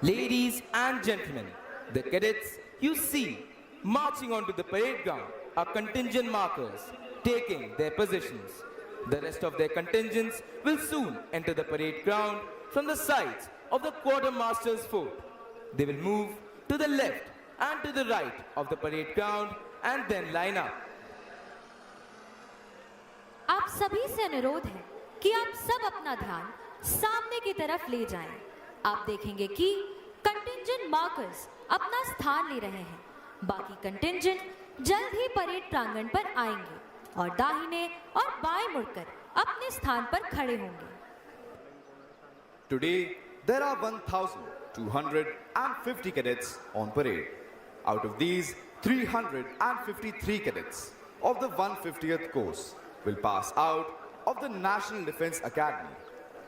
Ladies and gentlemen, the cadets you see marching onto the parade ground are contingent markers taking their positions. The rest of their contingents will soon enter the parade ground from the sides of the quartermaster's fort. They will move to the left and to the right of the parade ground and then line up. आप सभी से अनुरोध है कि आप सब अपना ध्यान सामने की तरफ ले जाएं। आप देखेंगे कि कंटिंजेंट मार्कर्स अपना स्थान ले रहे हैं। बाकी कंटिंजेंट जल्द ही परेड प्रांगण पर आएंगे और दाहिने और बाएं मुड़कर अपने स्थान पर खड़े होंगे। Today, there are 1,250 cadets on parade. Out of these, 353 cadets of the 150th course will pass out of the National Defence Academy,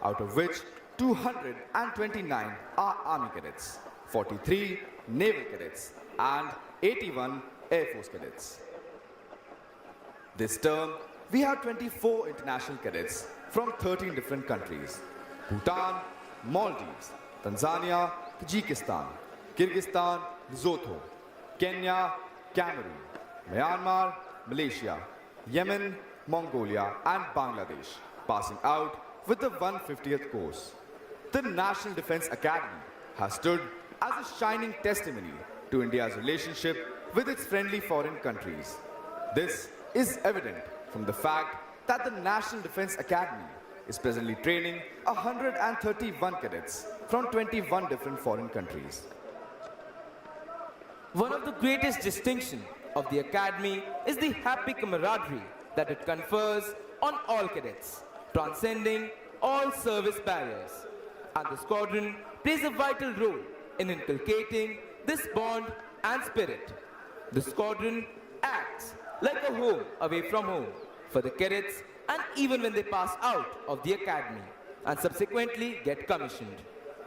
out of which 229 are Army cadets, 43 Naval cadets and 81 Air Force cadets. This term, we have 24 international cadets from 13 different countries: Bhutan, Maldives, Tanzania, Tajikistan, Kyrgyzstan, Lesotho, Kenya, Cameroon, Myanmar, Malaysia, Yemen, Mongolia and Bangladesh, passing out with the 150th course. The National Defence Academy has stood as a shining testimony to India's relationship with its friendly foreign countries. This is evident from the fact that the National Defence Academy is presently training 131 cadets from 21 different foreign countries. One of the greatest distinctions of the Academy is the happy camaraderie that it confers on all cadets, transcending all service barriers. And the squadron plays a vital role in inculcating this bond and spirit. The squadron acts like a home away from home for the cadets, and even when they pass out of the academy and subsequently get commissioned.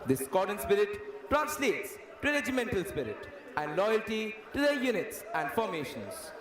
This squadron spirit translates to regimental spirit and loyalty to their units and formations.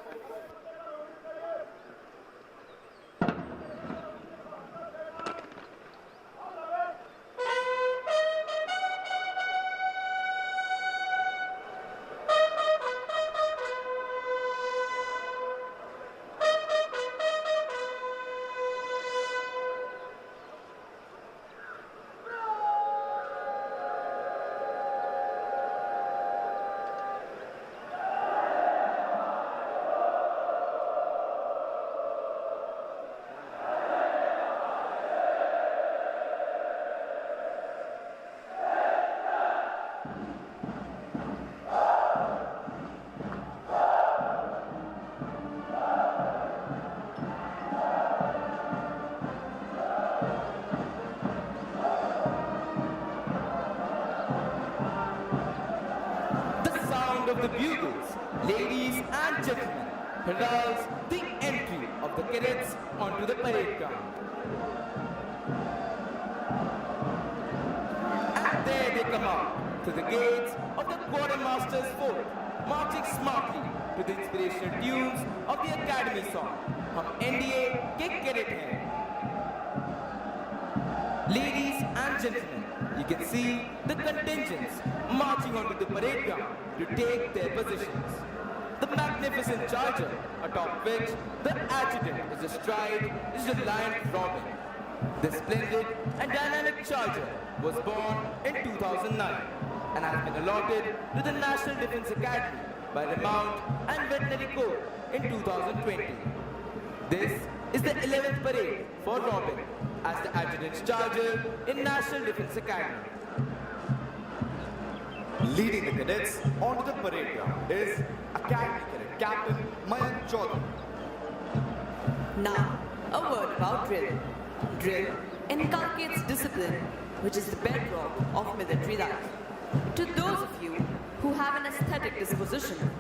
Of the bugles, ladies and gentlemen, heralds the entry of the cadets onto the parade ground. And there they come out to the gates of the quartermaster's fort, marching smartly to the inspirational tunes of the Academy song, "Hum NDA ke cadet hain." Ladies and gentlemen, you can see the contingents marching onto the parade ground to take their positions. The magnificent charger, atop which the adjutant is astride, is the Lion Robin. This splendid and dynamic charger was born in 2009 and has been allotted to the National Defence Academy by the Mount and Veterinary Corps in 2020. This is the 11th parade for Robin as the adjutant's charger in National Defence Academy. Leading the cadets onto the parade ground is Academy Cadet Captain Mayank Chaudhary. Now, a word about drill. Drill inculcates discipline, which is the bedrock of military life. To those of you who have an aesthetic disposition,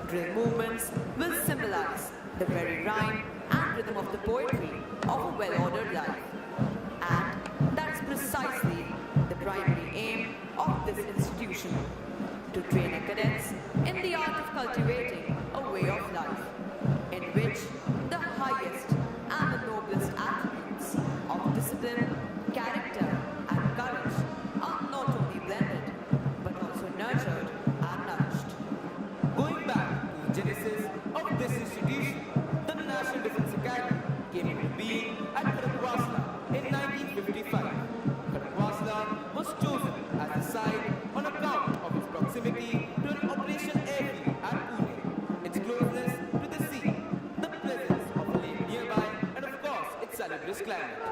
drill movements will symbolize the very rhyme and rhythm of the poetry of a well-ordered life. And that's precisely the primary aim of this institution, to train our cadets in the art of cultivating a way of life, in which the highest and the noblest attributes of discipline, character and courage are not only blended, but chosen as the site on account of its proximity to an operational airfield at Pune, its closeness to the sea, the presence of a lake nearby, and of course its salubrious climate.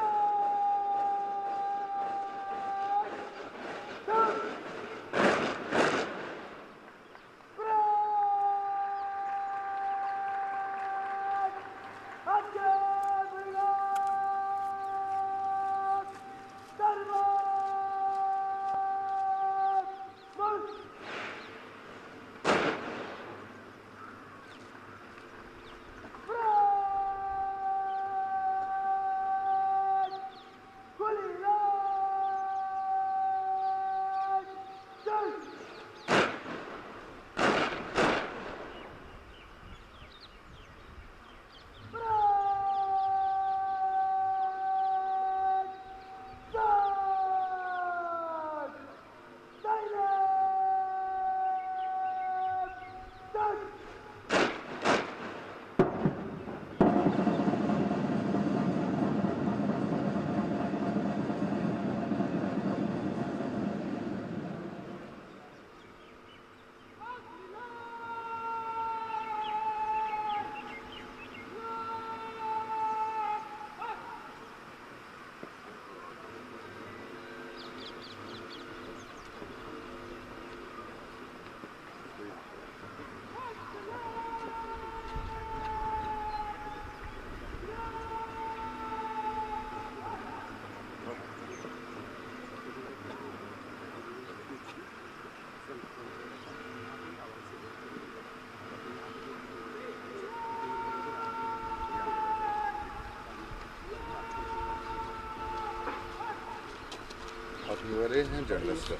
You are a journalist.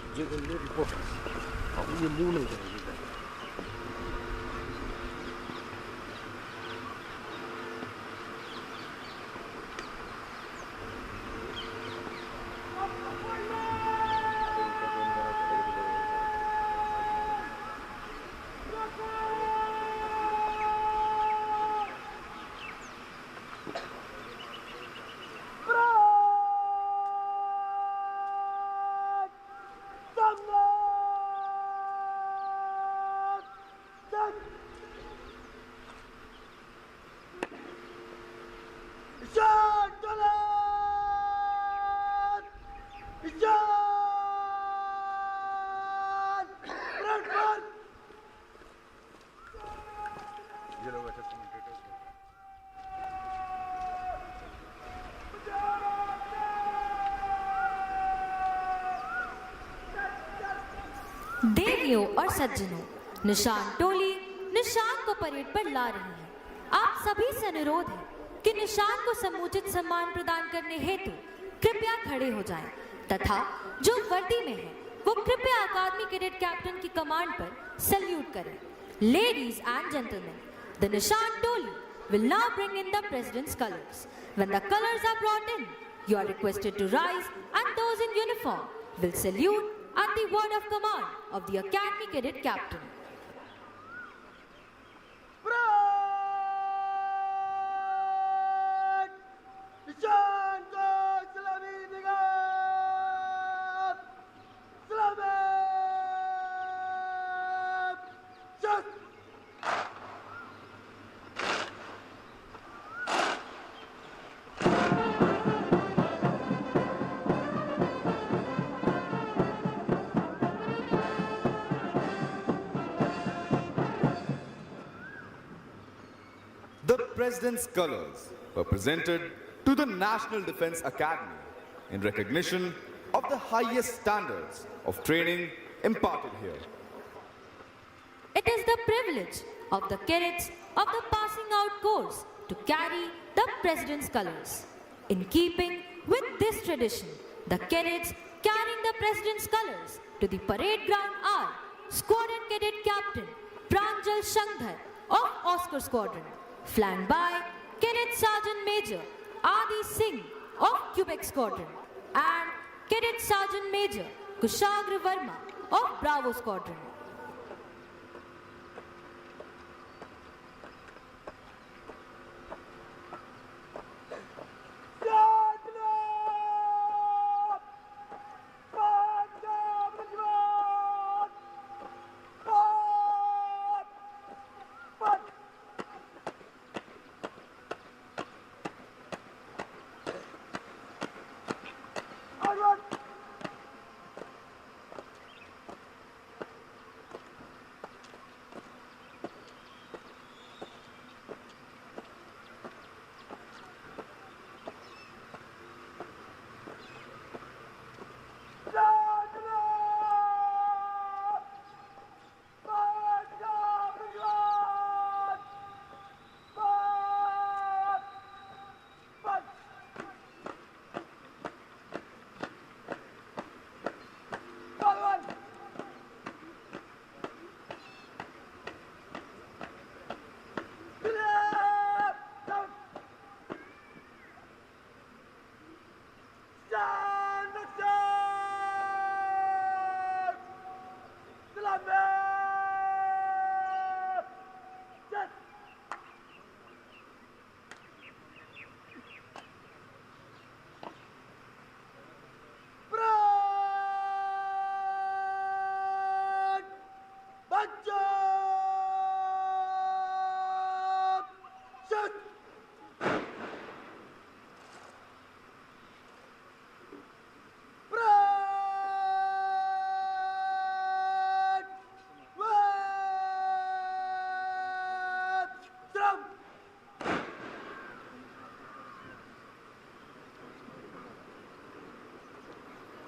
देवियों और सज्जनों, निशान टोली निशान को parade पर ला रही है। आप सभी से अनुरोध है कि निशान को समुचित सम्मान प्रदान करने हेतु कृपया खड़े हो जाएं तथा जो वर्दी में है वो कृपया अकादमी कैडेट कैप्टन की कमांड पर सल्यूट करें। Ladies and gentlemen, the Nishan Toli will now bring in the President's colors. When the colors are brought in, you are requested to rise and those in uniform will salute at the word of command of the Academy Cadet Captain. The President's colors were presented to the National Defense Academy in recognition of the highest standards of training imparted here. It is the privilege of the cadets of the passing out course to carry the President's colors. In keeping with this tradition, the cadets carrying the President's colors to the parade ground are Squadron Cadet Captain Pranjal Shankar of Oscar Squadron, flanked by Cadet Sergeant Major Adi Singh of Quebec Squadron and Cadet Sergeant Major Kushagra Verma of Bravo Squadron.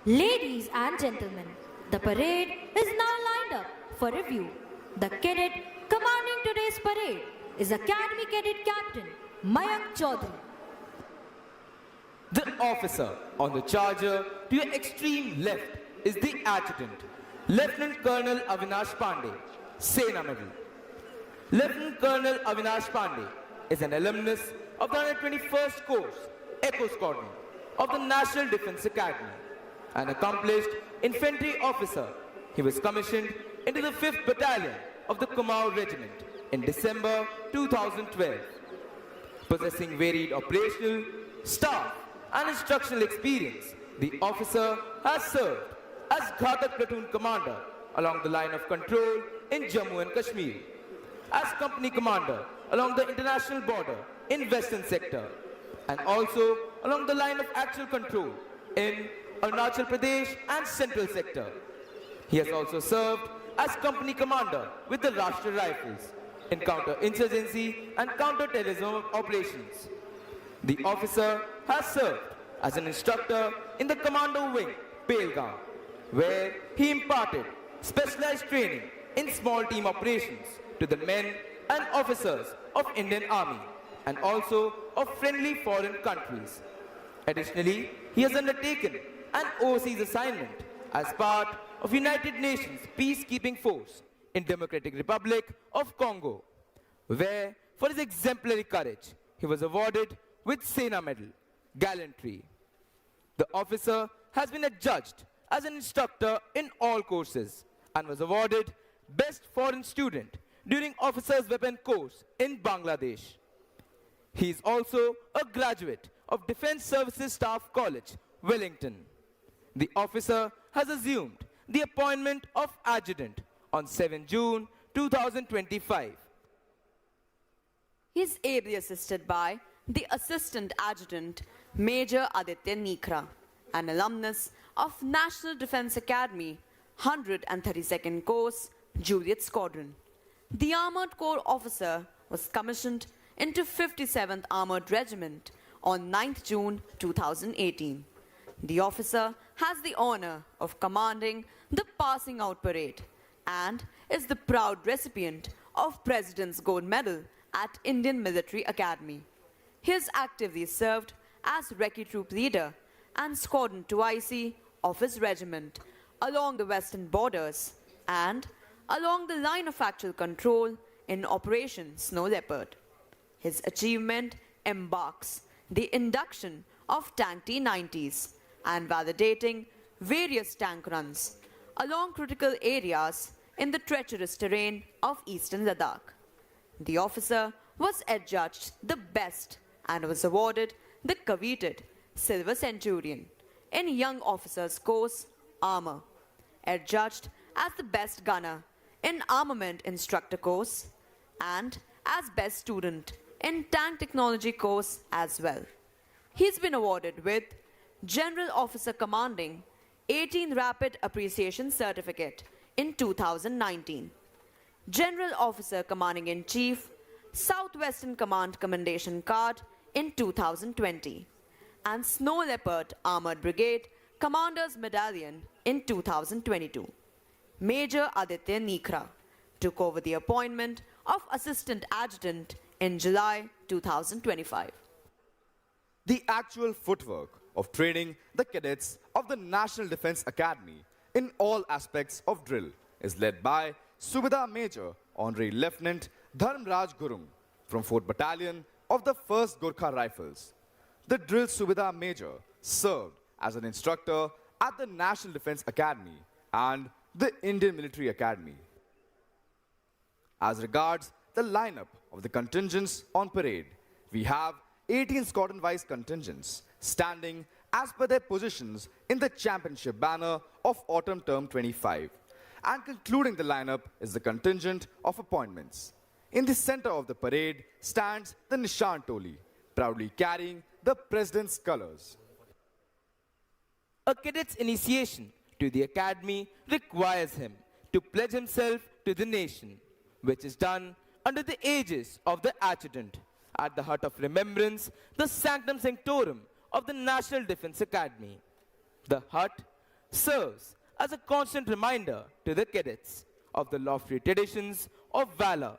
Ladies and gentlemen, the parade is now lined up for review. The cadet commanding today's parade is Academy Cadet Captain Mayank Chaudhary. The officer on the charger to your extreme left is the adjutant, Lieutenant Colonel Avinash Pandey, Sena Medal. Lieutenant Colonel Avinash Pandey is an alumnus of the 121st course, Echo Squadron of the National Defence Academy. An accomplished infantry officer, he was commissioned into the 5th Battalion of the Kumaon Regiment in December 2012. Possessing varied operational, staff and instructional experience, the officer has served as Ghatak Platoon Commander along the line of control in Jammu and Kashmir, as Company Commander along the international border in Western Sector, and also along the line of actual control in Arunachal Pradesh and Central Sector. He has also served as Company Commander with the Rashtriya Rifles in counter-insurgency and counter-terrorism operations. The officer has served as an instructor in the Commando Wing, Pelgaon, where he imparted specialized training in small team operations to the men and officers of Indian Army and also of friendly foreign countries. Additionally, he has undertaken an overseas assignment as part of United Nations Peacekeeping Force in Democratic Republic of Congo, where for his exemplary courage, he was awarded with Sena Medal, Gallantry. The officer has been adjudged as an instructor in all courses and was awarded Best Foreign Student during Officers Weapon Course in Bangladesh. He is also a graduate of Defense Services Staff College, Wellington. The officer has assumed the appointment of adjutant on 7 June 2025. He is ably assisted by the Assistant Adjutant, Major Aditya Nikra, an alumnus of National Defence Academy, 132nd Course, Juliet Squadron. The Armoured Corps officer was commissioned into 57th Armoured Regiment on 9th June 2018. The officer has the honor of commanding the Passing Out Parade and is the proud recipient of President's Gold Medal at Indian Military Academy. He has actively served as Recce Troop Leader and Squadron 2IC of his regiment along the western borders and along the line of actual control in Operation Snow Leopard. His achievement embarks the induction of Tank T-90s and validating various tank runs along critical areas in the treacherous terrain of eastern Ladakh. The officer was adjudged the best and was awarded the coveted Silver Centurion in Young Officers Course Armor, adjudged as the best gunner in Armament Instructor Course and as best student in Tank Technology Course as well. He's been awarded with General Officer Commanding 18 Rapid Appreciation Certificate in 2019, General Officer Commanding in Chief Southwestern Command Commendation Card in 2020, and Snow Leopard Armored Brigade Commander's Medallion in 2022. Major Aditya Nikra took over the appointment of Assistant Adjutant in July 2025. The actual footwork of training the cadets of the National Defence Academy in all aspects of drill is led by Subedar Major Honorary Lieutenant Dharmraj Gurung from 4th Battalion of the 1st Gorkha Rifles. The drill Subedar Major served as an instructor at the National Defence Academy and the Indian Military Academy. As regards the lineup of the contingents on parade, we have 18 squadron-wise contingents standing as per their positions in the championship banner of Autumn Term 25, And concluding the lineup is the contingent of appointments. In the center of the parade stands the Nishan Toli, proudly carrying the President's colors. A cadet's initiation to the academy requires him to pledge himself to the nation, which is done under the aegis of the adjutant at the hut of remembrance, the Sanctum Sanctorum of the National Defense Academy. The hut serves as a constant reminder to the cadets of the lofty traditions of valor,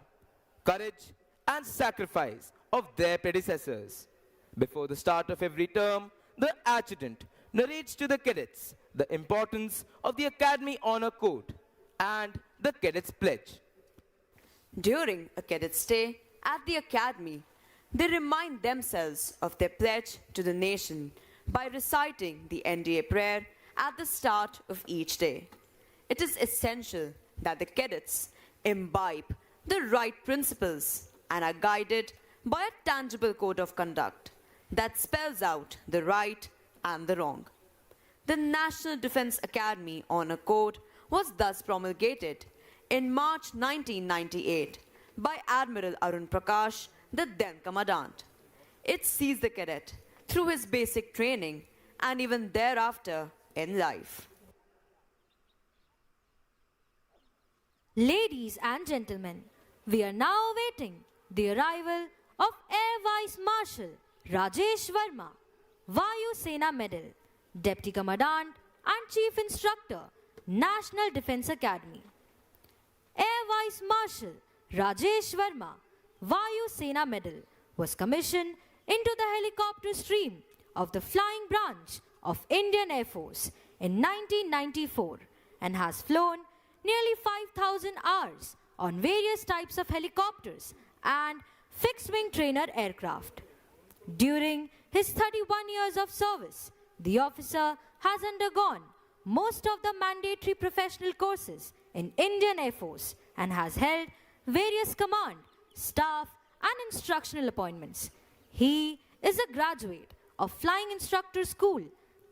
courage, and sacrifice of their predecessors. Before the start of every term, the adjutant narrates to the cadets the importance of the Academy Honor Code and the Cadets Pledge. During a cadet's stay at the academy, they remind themselves of their pledge to the nation by reciting the NDA prayer at the start of each day. It is essential that the cadets imbibe the right principles and are guided by a tangible code of conduct that spells out the right and the wrong. The National Defense Academy Honor Code was thus promulgated in March 1998 by Admiral Arun Prakash, the then Commandant. It sees the cadet through his basic training and even thereafter in life. Ladies and gentlemen, we are now awaiting the arrival of Air Vice Marshal Rajesh Verma, Vayu Sena Medal, Deputy Commandant and Chief Instructor, National Defense Academy. Air Vice Marshal Rajesh Verma, Vayu Sena Medal, was commissioned into the helicopter stream of the Flying Branch of Indian Air Force in 1994 and has flown nearly 5,000 hours on various types of helicopters and fixed-wing trainer aircraft. During his 31 years of service, the officer has undergone most of the mandatory professional courses in Indian Air Force and has held various command, staff and instructional appointments. He is a graduate of Flying Instructor School,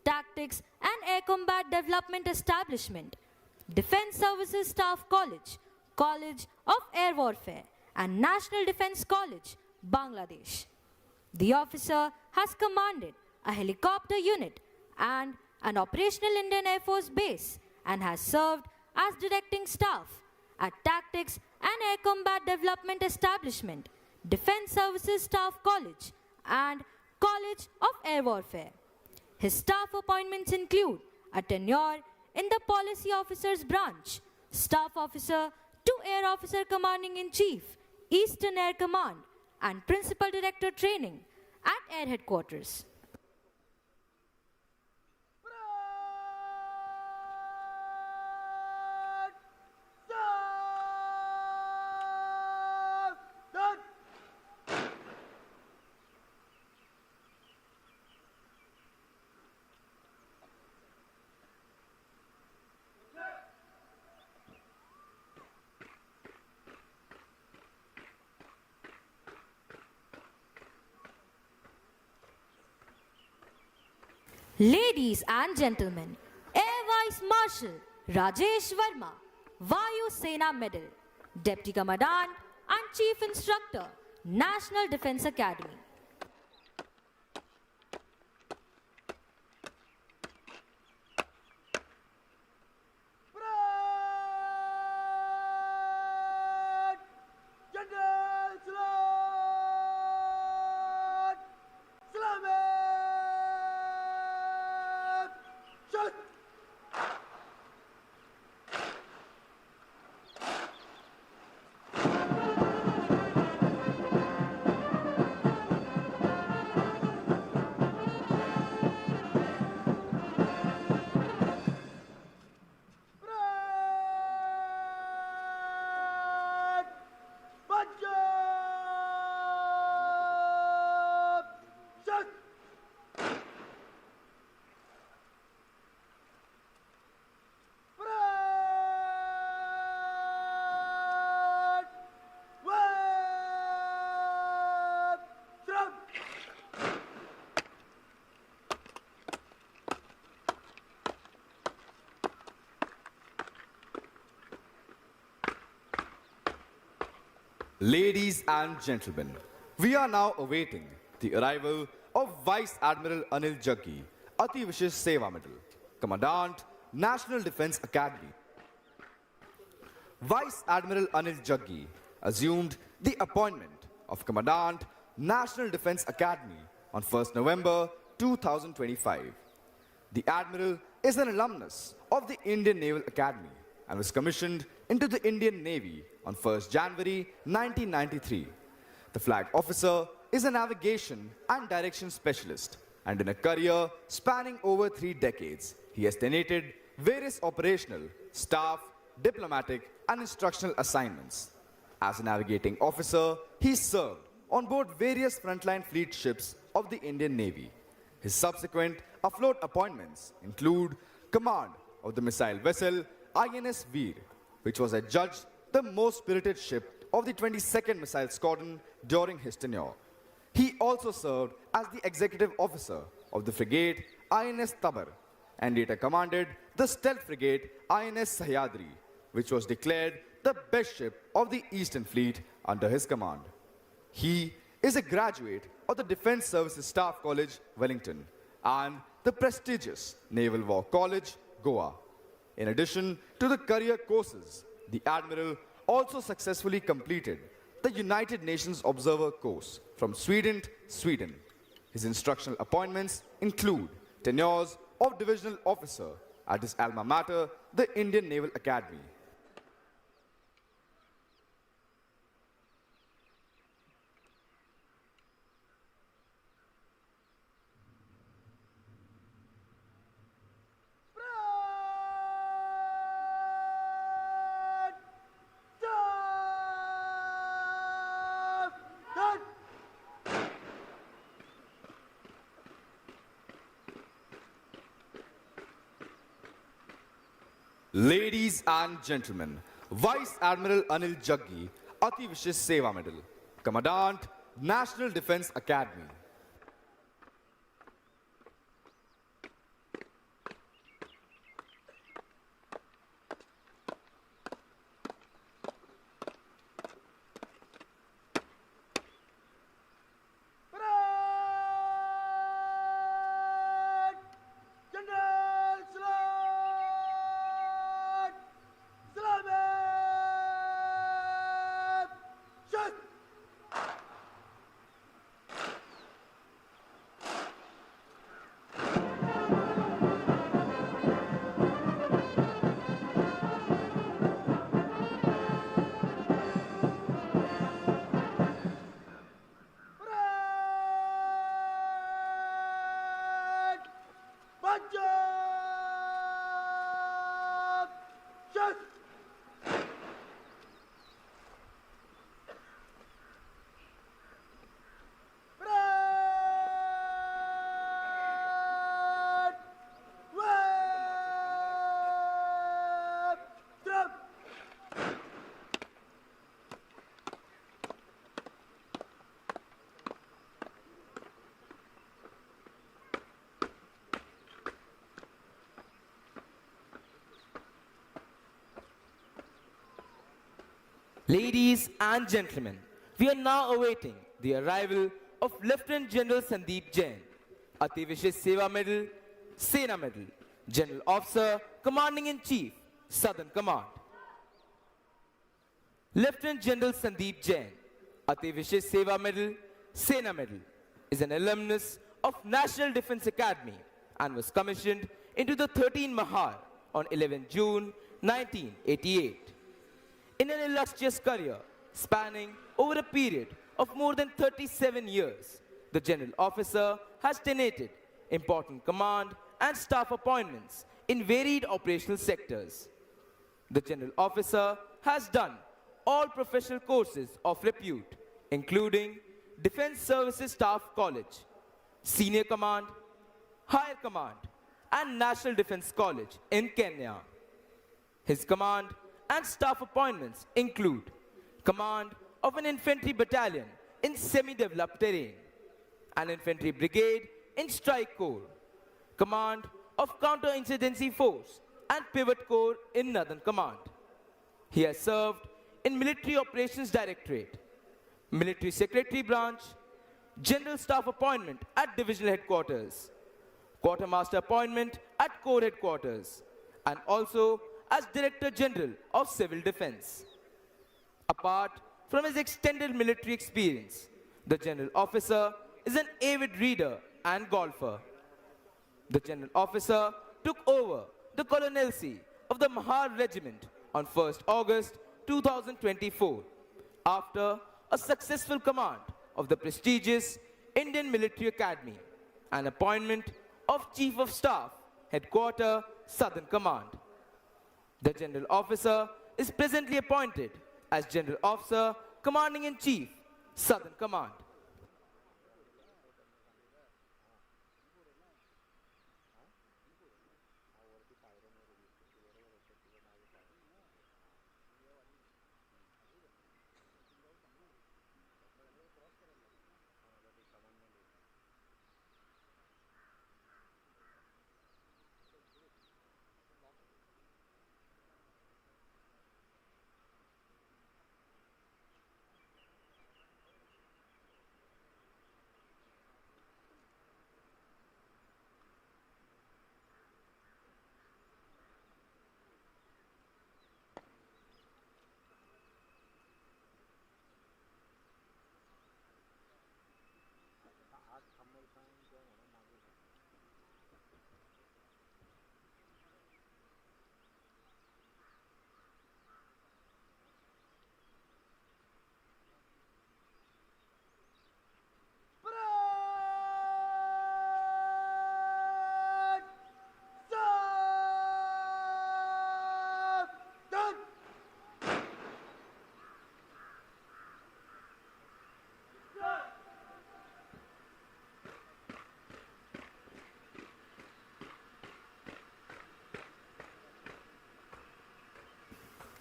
Tactics and Air Combat Development Establishment, Defense Services Staff College, College of Air Warfare and National Defense College, Bangladesh. The officer has commanded a helicopter unit and an operational Indian Air Force base and has served as directing staff at Tactics and Air Combat Development Establishment, Defense Services Staff College and College of Air Warfare. His staff appointments include a tenure in the Policy Officers Branch, Staff Officer to Air Officer Commanding-in-Chief, Eastern Air Command and Principal Director Training at Air Headquarters. Ladies and gentlemen, Air Vice Marshal Rajesh Verma, Vayu Sena Medal, Deputy Commandant and Chief Instructor, National Defense Academy. Ladies and gentlemen, we are now awaiting the arrival of Vice Admiral Anil Jaggi, Ati Vishesh Seva Medal, Commandant, National Defence Academy. Vice Admiral Anil Jaggi assumed the appointment of Commandant, National Defence Academy on 1st November 2025. The Admiral is an alumnus of the Indian Naval Academy and was commissioned into the Indian Navy on 1st January 1993. The flag officer is a navigation and direction specialist, and in a career spanning over 3 decades, he has tenated various operational, staff, diplomatic and instructional assignments. As a navigating officer, he served on board various frontline fleet ships of the Indian Navy. His subsequent afloat appointments include command of the missile vessel INS Veer, which was adjudged the most spirited ship of the 22nd Missile Squadron during his tenure. He also served as the executive officer of the frigate INS Tabar and later commanded the stealth frigate INS Sahyadri, which was declared the best ship of the Eastern Fleet under his command. He is a graduate of the Defence Services Staff College, Wellington, and the prestigious Naval War College, Goa. In addition to the career courses, the Admiral also successfully completed the United Nations Observer course from Sweden. His instructional appointments include tenures of divisional officer at his alma mater, the Indian Naval Academy. Ladies and gentlemen, Vice Admiral Anil Jaggi, Ati Vishesh Seva Medal, Commandant, National Defence Academy. Ladies and gentlemen, we are now awaiting the arrival of Lieutenant General Sandeep Jain, Ati Vishesh Seva Medal, Sena Medal, General Officer, Commanding-in-Chief, Southern Command. Lieutenant General Sandeep Jain, Ati Vishesh Seva Medal, Sena Medal, is an alumnus of National Defence Academy and was commissioned into the 13 Mahar on 11 June 1988. In an illustrious career spanning over a period of more than 37 years, the General Officer has tenated important command and staff appointments in varied operational sectors. The General Officer has done all professional courses of repute, including Defence Services Staff College, Senior Command, Higher Command, and National Defence College in Kenya. His command and staff appointments include command of an infantry battalion in semi-developed terrain, an infantry brigade in strike corps, command of counter-insurgency force and pivot corps in Northern Command. He has served in Military Operations Directorate, Military Secretary Branch, General Staff Appointment at Divisional Headquarters, Quartermaster Appointment at Corps Headquarters, and also as Director General of Civil Defense. Apart from his extended military experience, the General Officer is an avid reader and golfer. The General Officer took over the colonelcy of the Mahar Regiment on 1st August 2024 after a successful command of the prestigious Indian Military Academy and appointment of Chief of Staff, Headquarter, Southern Command. The General Officer is presently appointed as General Officer, Commanding-in-Chief, Southern Command.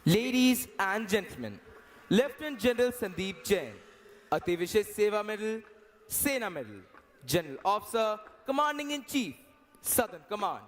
Ladies and gentlemen, Lieutenant General Sandeep Jain, Ati Vishesh Seva Medal, Sena Medal, General Officer, Commanding-in-Chief, Southern Command.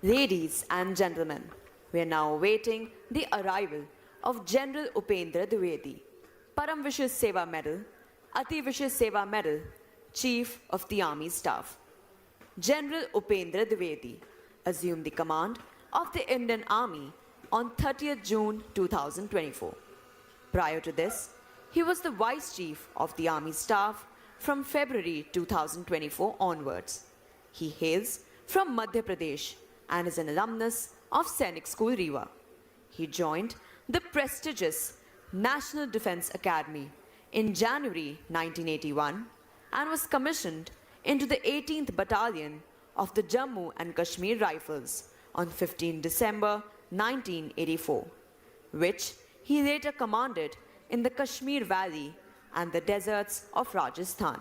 Ladies and gentlemen, we are now awaiting the arrival of General Upendra Dwivedi, Param Vishesh Seva Medal, Ati Vishesh Seva Medal, Chief of the Army Staff. General Upendra Dwivedi assumed the command of the Indian Army on 30th June 2024. Prior to this, he was the Vice Chief of the Army Staff from February 2024 onwards. He hails from Madhya Pradesh and is an alumnus of Sainik School Rewa. He joined the prestigious National Defense Academy in January 1981 and was commissioned into the 18th Battalion of the Jammu and Kashmir Rifles on 15 December 1984, which he later commanded in the Kashmir Valley and the deserts of Rajasthan.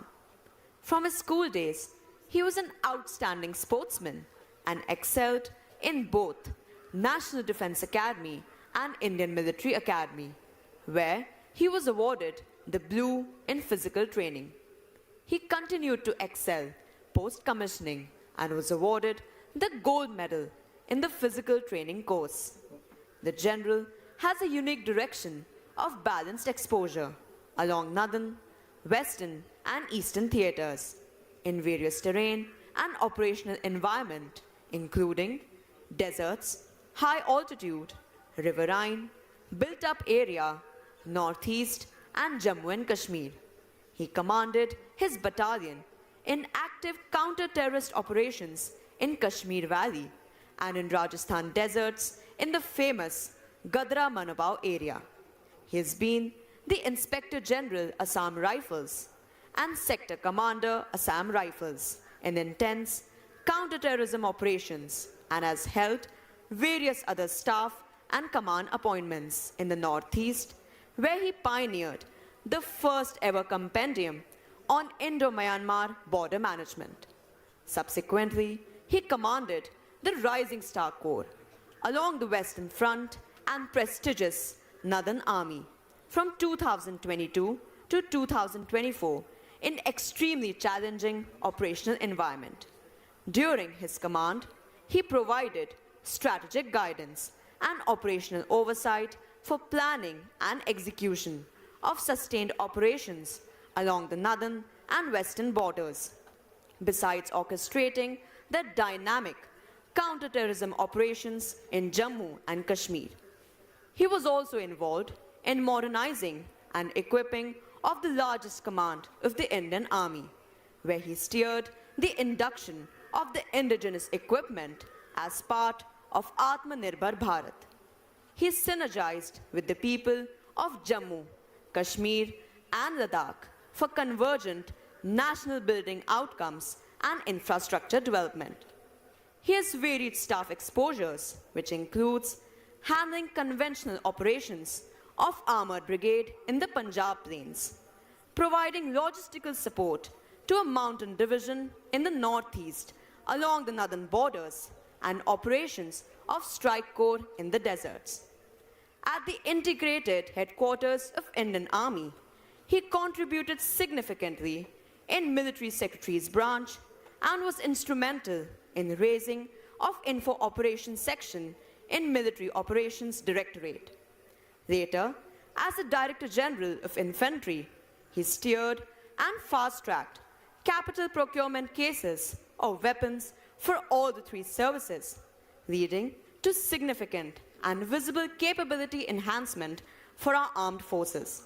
From his school days, he was an outstanding sportsman and excelled in both National Defense Academy and Indian Military Academy, where he was awarded the Blue in physical training. He continued to excel post-commissioning and was awarded the Gold Medal in the physical training course. The General has a unique direction of balanced exposure, along northern, western, and eastern theaters in various terrain and operational environment, including deserts, high altitude, riverine, built-up area, northeast, and Jammu and Kashmir. He commanded his battalion in active counter-terrorist operations in Kashmir Valley and in Rajasthan deserts in the famous Gadra Manabau area. He has been the Inspector General Assam Rifles and Sector Commander Assam Rifles in intense counter-terrorism operations and has held various other staff and command appointments in the Northeast, where he pioneered the first ever compendium on Indo-Myanmar border management. Subsequently, he commanded the Rising Star Corps along the Western Front and prestigious Northern Army from 2022 to 2024 in extremely challenging operational environment. During his command, he provided strategic guidance and operational oversight for planning and execution of sustained operations along the northern and western borders, besides orchestrating the dynamic counter-terrorism operations in Jammu and Kashmir. He was also involved in modernizing and equipping of the largest command of the Indian Army, where he steered the induction of the indigenous equipment as part of Atmanirbhar Bharat. He synergized with the people of Jammu, Kashmir, and Ladakh for convergent national building outcomes and infrastructure development. He has varied staff exposures, which includes handling conventional operations of Armored Brigade in the Punjab Plains, providing logistical support to a mountain division in the northeast along the northern borders, and operations of Strike Corps in the deserts. At the integrated headquarters of Indian Army, he contributed significantly in Military Secretary's branch and was instrumental in raising of Info Operations Section in Military Operations Directorate. Later, as the Director General of Infantry, he steered and fast-tracked capital procurement cases of weapons for all the three services, leading to significant and visible capability enhancement for our armed forces.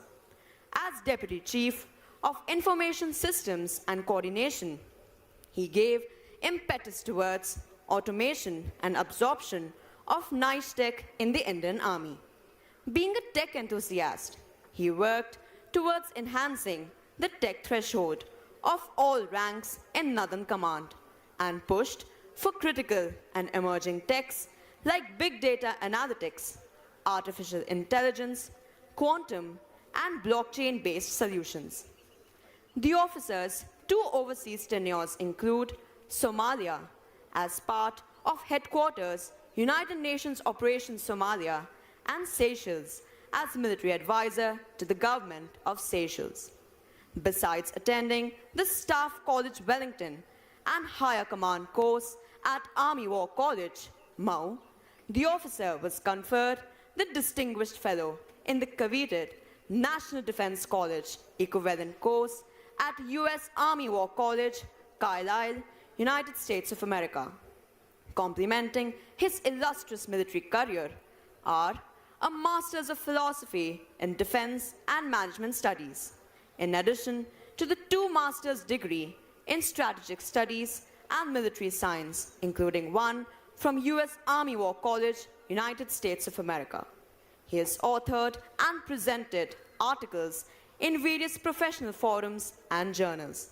As Deputy Chief of Information Systems and Coordination, he gave impetus towards automation and absorption of niche tech in the Indian Army. Being a tech enthusiast, he worked towards enhancing the tech threshold of all ranks in Northern Command and pushed for critical and emerging techs like big data analytics, artificial intelligence, quantum, and blockchain-based solutions. The officer's two overseas tenures include Somalia as part of Headquarters, United Nations Operations Somalia, and Seychelles as military advisor to the government of Seychelles. Besides attending the Staff College Wellington and Higher Command course at Army War College, Mau, the officer was conferred the Distinguished Fellow in the coveted National Defense College equivalent course at U.S. Army War College, Carlisle, United States of America. Complementing his illustrious military career are a Master's of Philosophy in Defense and Management Studies, in addition to the two master's degree in Strategic Studies and Military Science, including one from U.S. Army War College, United States of America. He has authored and presented articles in various professional forums and journals.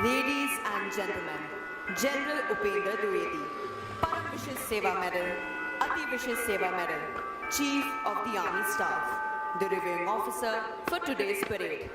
Ladies and gentlemen, General Upendra Dwivedi, Param Vishesh Seva Medal, Ati Vishesh Seva Medal, Chief of the Army Staff, the reviewing officer for today's parade.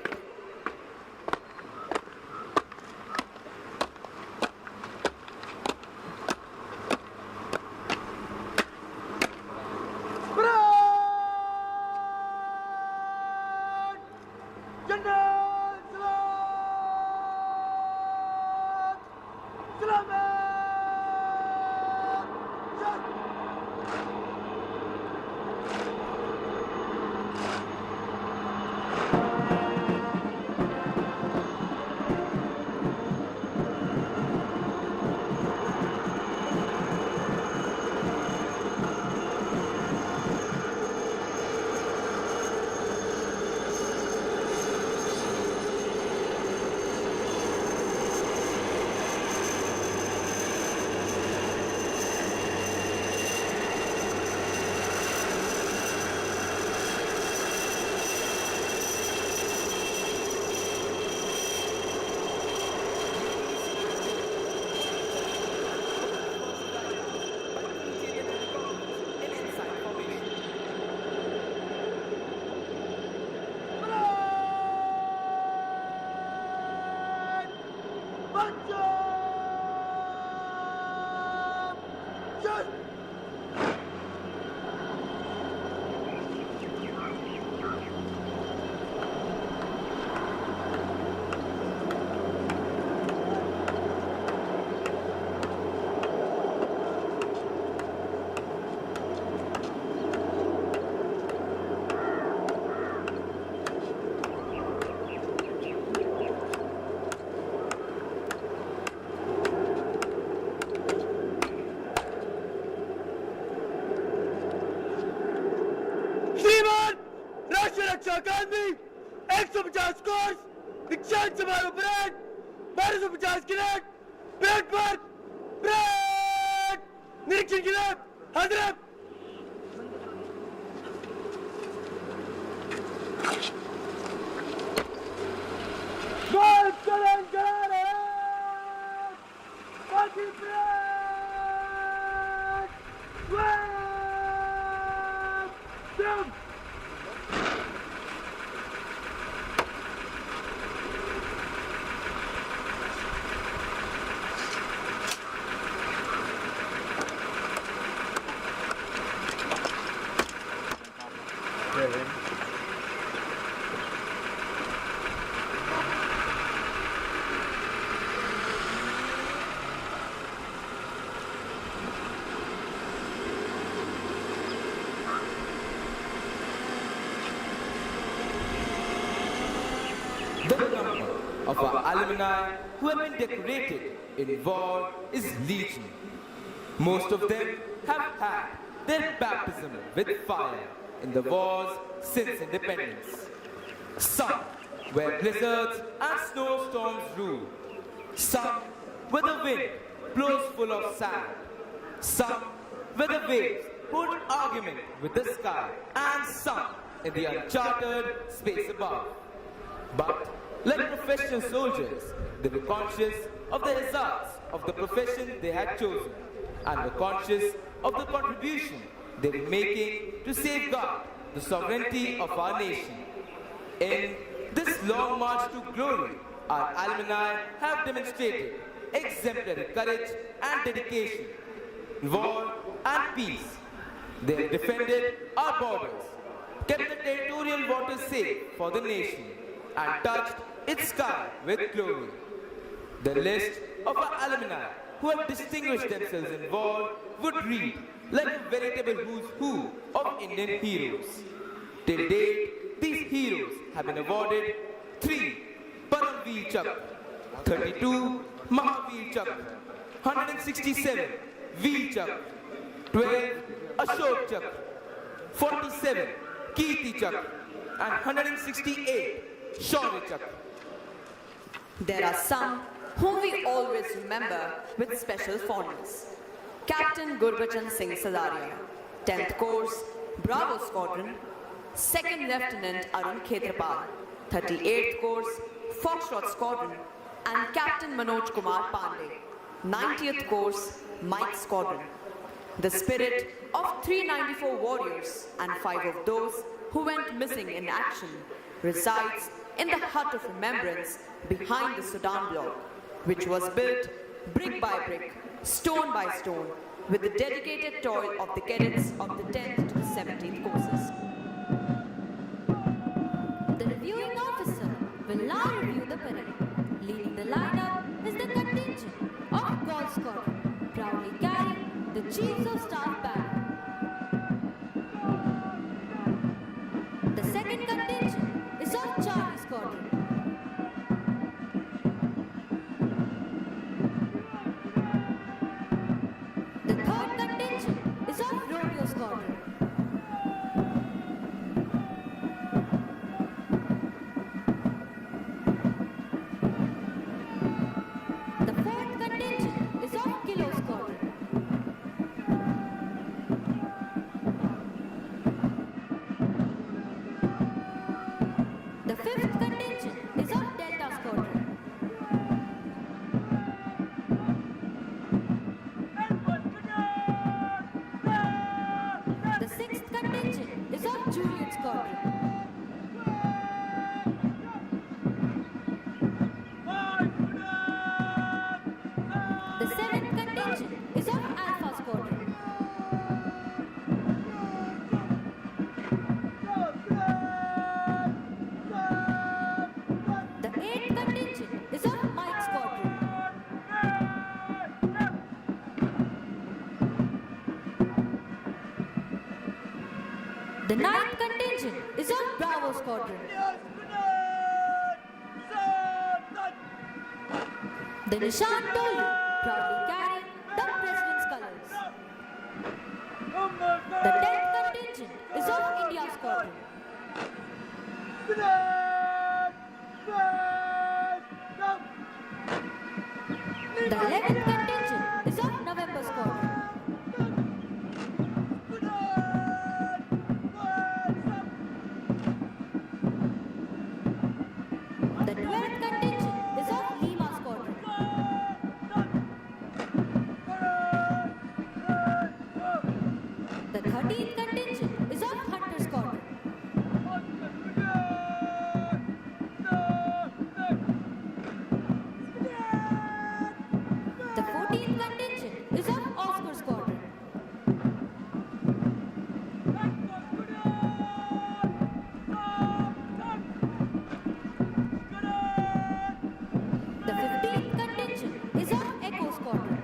अकादमी 150 course दीक्षांत समारोह parade 1250 cadet parade पर parade निरीक्षण के लिए हाजिर march करें करा रहे बाकी parade welcome The number of our alumni who have been decorated in war is legion. Most of them have had their baptism with fire in the wars since independence. Some where blizzards and snowstorms rule. Some where the wind blows full of sand. Some where the waves hold argument with the sky. And some in the uncharted space above. But like professional soldiers, they were conscious of the results of the profession they had chosen and were conscious of the contribution they were making to safeguard the sovereignty of our nation. In this long march to glory, our alumni have demonstrated exemplary courage and dedication in war and peace. They have defended our borders, kept the territorial waters safe for the nation, and touched its sky with glory. The list of our alumni who have distinguished themselves in war would read like a veritable who's who of Indian heroes. Till date, these heroes have been awarded 3 Paramveer Chakra, 32 Mahavir Chakra, 167 Veer Chakra, 12 Ashok Chakra, 47 Kirti Chakra, and 168 Shaurya Chakra. There are some whom we always remember with special fondness. Captain Gurbachan Singh Sadaria, 10th Course, Bravo Squadron, 2nd Lieutenant Arun Khetrapal, 38th Course, Foxtrot Squadron, and Captain Manoj Kumar Pandey, 90th Course, Mike Squadron. The spirit of 394 warriors and 5 of those who went missing in action resides in the hut of remembrance behind the Sudan block, which was built brick by brick, stone by stone, with the dedicated toil of the cadets of the 10th to the 17th courses. The reviewing officer will now review the parade. Leading the lineup is the contingent of Golf Squadron, proudly carrying the Chiefs of Staff banner. The second contingent is of Charlie Squadron. The third contingent is of Romeo Squadron. The fourth contingent is of Kilo Squadron. The fifth contingent is of Delta Squadron. The sixth contingent is of Juliet Squadron. The seventh contingent is of Alpha Squadron. The eighth contingent is of Mike Squadron. The ninth contingent is of Bravo Squadron. The Nishan Tolu proudly carry the President's colors. The 10th contingent is of India Squadron. The 11th contingent is of November Squadron. The 12th contingent is of Lima Squadron. The 13th contingent is of Hunter Squadron. The 14th contingent is of Oscar Squadron. The 15th contingent is of Echo Squadron.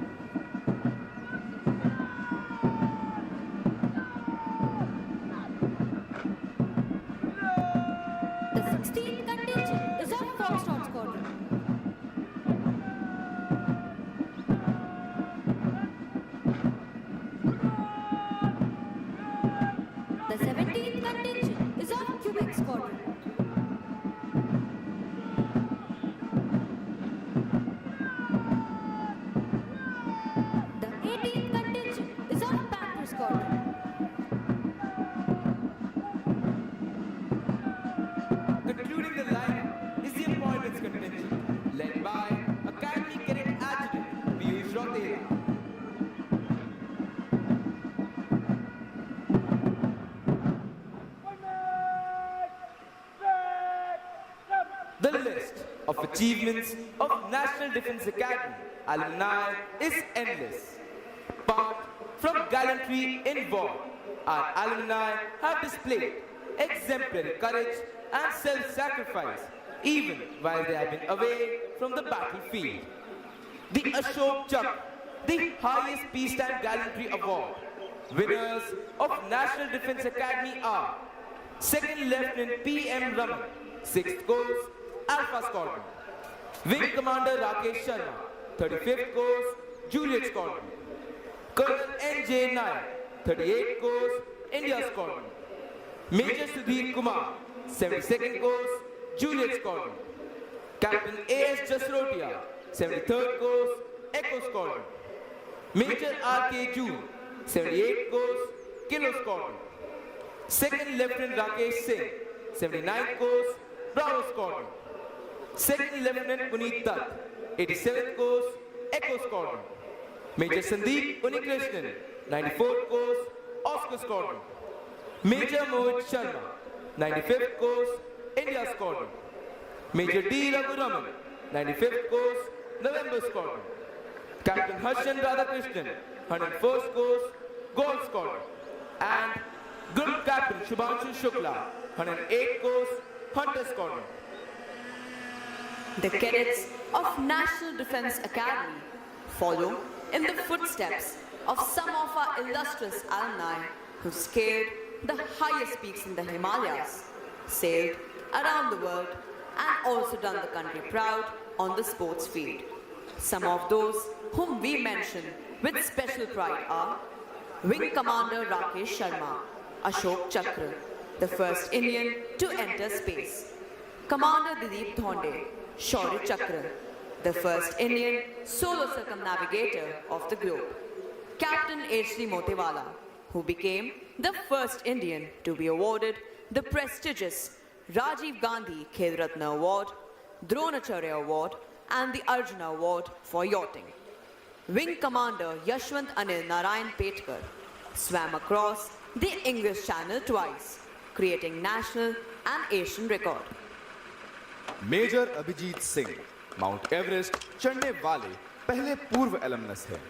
The 16th contingent is of Foxtrot Squadron. The 17th contingent is of Quebec Squadron. The 18th contingent is of Panther Squadron. Concluding the lineup is the appointments contingent, led by Academy Cadet Adjutant Piyush Rotela. The list of achievements of National Defence Academy alumni is endless. Apart from gallantry in war, our alumni have displayed exemplary courage and self-sacrifice even while they have been away from the battlefield. The Ashok Chakra, the highest peacetime gallantry award, winners of National Defence Academy are Second Lieutenant P.M. Raman, 6th Course, Alpha Squadron. Wing Commander Rakesh Sharma, 35th Course, Juliet Squadron. Colonel N.J. Nair, 38th Course, India Squadron. Major Sudhir Kumar, 72nd Course, Juliet Squadron. Captain A.S. Jasrotia, 73rd Course, Echo Squadron. Major R.K. June, 78th Course, Kilo Squadron. Second Lieutenant Rakesh Singh, 79th Course, Bravo Squadron. Second Lieutenant Puneet Dutt, 87th Course, Echo Squadron. Major Sandeep Unikrishnan, 94th Course, Oscar Squadron. Major Mohit Sharma, 95th Course, India Squadron. Major D. Raghuraman, 95th Course, November Squadron. Captain Harshan Radhakrishnan, 101st Course, Gold Squadron. And Group Captain Shubhanshu Shukla, 108th Course, Hunter Squadron. The cadets of National Defence Academy follow in the footsteps of some of our illustrious alumni who scaled the highest peaks in the Himalayas, sailed around the world, and also done the country proud on the sports field. Some of those whom we mention with special pride are Wing Commander Rakesh Sharma, Ashok Chakra, the first Indian to enter space; Commander Dilip Dhonde, Shaurya Chakra, the first Indian solo circumnavigator of the globe; Captain H.D. Motewala, who became the first Indian to be awarded the prestigious Rajiv Gandhi Khel Ratna Award, Dronacharya Award, and the Arjuna Award for yachting. Wing Commander Yashwant Anil Narayan Petkar swam across the English Channel twice, creating national and Asian record. Major Abhijit Singh Mount Everest चढ़ने वाले पहले पूर्व एलमनस हैं।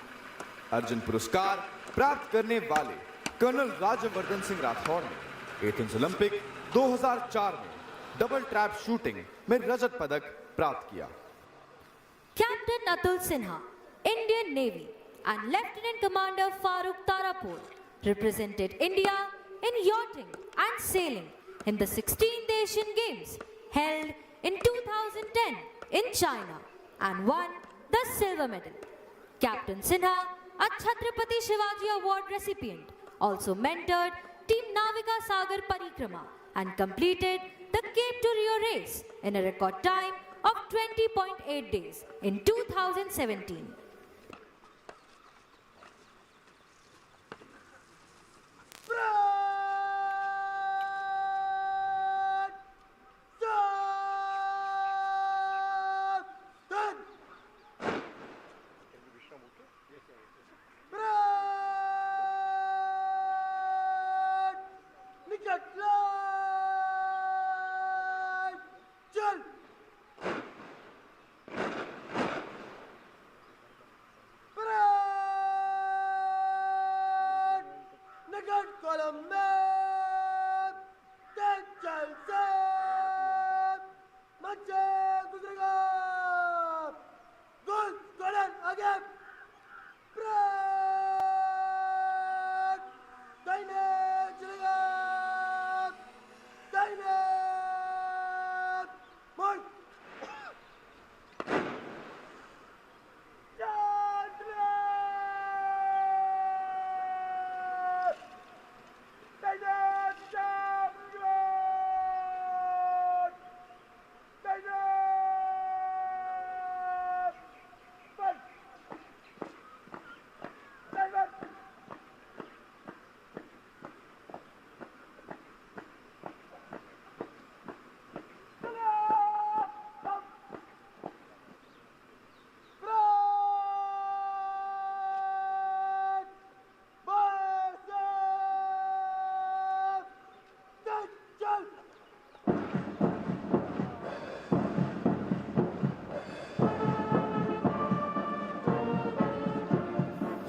अर्जुन पुरस्कार प्राप्त करने वाले colonel Rajyavardhan Singh Rathore ने एथेंस ओलंपिक 2004 में डबल ट्रैप शूटिंग में रजत पदक प्राप्त किया। Captain Atul Sinha, Indian Navy, and Lieutenant Commander Farooq Tarapur represented India in yachting and sailing in the 16th Asian Games held in 2010 in China and won the silver medal. Captain Sinha, a Chhatrapati Shivaji Award recipient, also mentored Team Navika Sagar Parikrama and completed the Cape to Rio race in a record time of 20.8 days in 2017.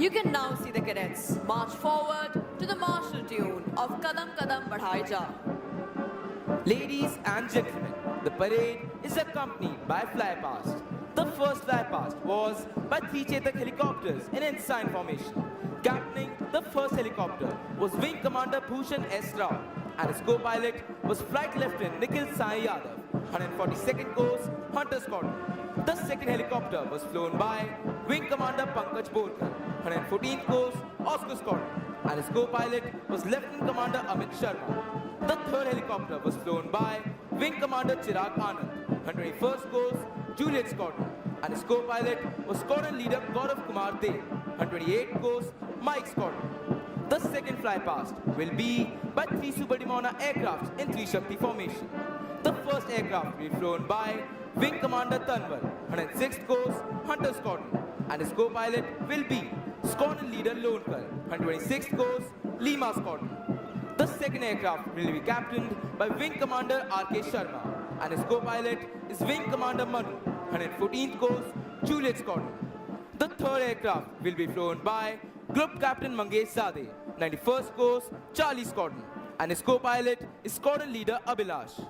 You can now see the cadets march forward to the martial tune of Kadam Kadam Badhai Ja. Ladies and gentlemen, the parade is accompanied by flypast. The first flypast was by 3 Chetak helicopters in ensign formation. Captaining the first helicopter was Wing Commander Bhushan S. Rao, and his co-pilot was Flight Lieutenant Nikhil Sai Yadav, 142nd Course, Hunter Squadron. The second helicopter was flown by Wing Commander Pankaj Bolkar, 114th Course, Oscar Squadron, and his co-pilot was Lieutenant Commander Amit Sharma. The third helicopter was flown by Wing Commander Chirag Anand, 121st Course, Juliet Squadron, and his co-pilot was Squadron Leader Gaurav Kumar Dev, 128th Course, Mike Squadron. The second flypast will be by 3 Super Dimona aircrafts in 3 Shakti formation. The first aircraft will be flown by Wing Commander Tanwar, 106th Course, Hunter Squadron, and his co-pilot will be Squadron Leader Lonkar, 126th Course, Lima Squadron. The second aircraft will be captained by Wing Commander R.K. Sharma, and his co-pilot is Wing Commander Manu, 114th Course, Juliet Squadron. The third aircraft will be flown by Group Captain Mangesh Zade, 91st Course, Charlie Squadron, and his co-pilot is Squadron Leader Abhilash.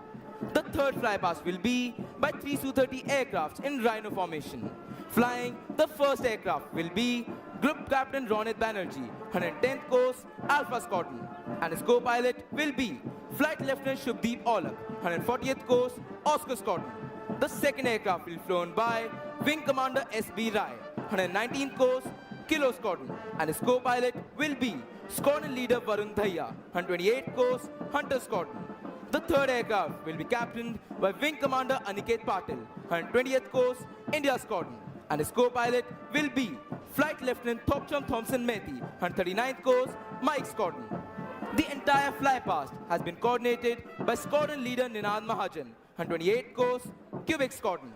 The third flypast will be by 3 Su-30 aircraft in Rhino formation. Flying the first aircraft will be Group Captain Ronit Banerjee, 110th Course, Alpha Squadron, and his co-pilot will be Flight Lieutenant Shubdeep Aulak, 140th Course, Oscar Squadron. The second aircraft will be flown by Wing Commander S.B. Rai, 119th Course, Kilo Squadron, and his co-pilot will be Squadron Leader Varun Dhaya, 128th Course, Hunter Squadron. The third aircraft will be captained by Wing Commander Aniket Patil, 120th Course, India Squadron, and his co-pilot will be Flight Lieutenant Thopcham Thompson Methi, 139th Course, Mike Squadron. The entire flypast has been coordinated by Squadron Leader Ninad Mahajan, 128th Course, Quebec Squadron.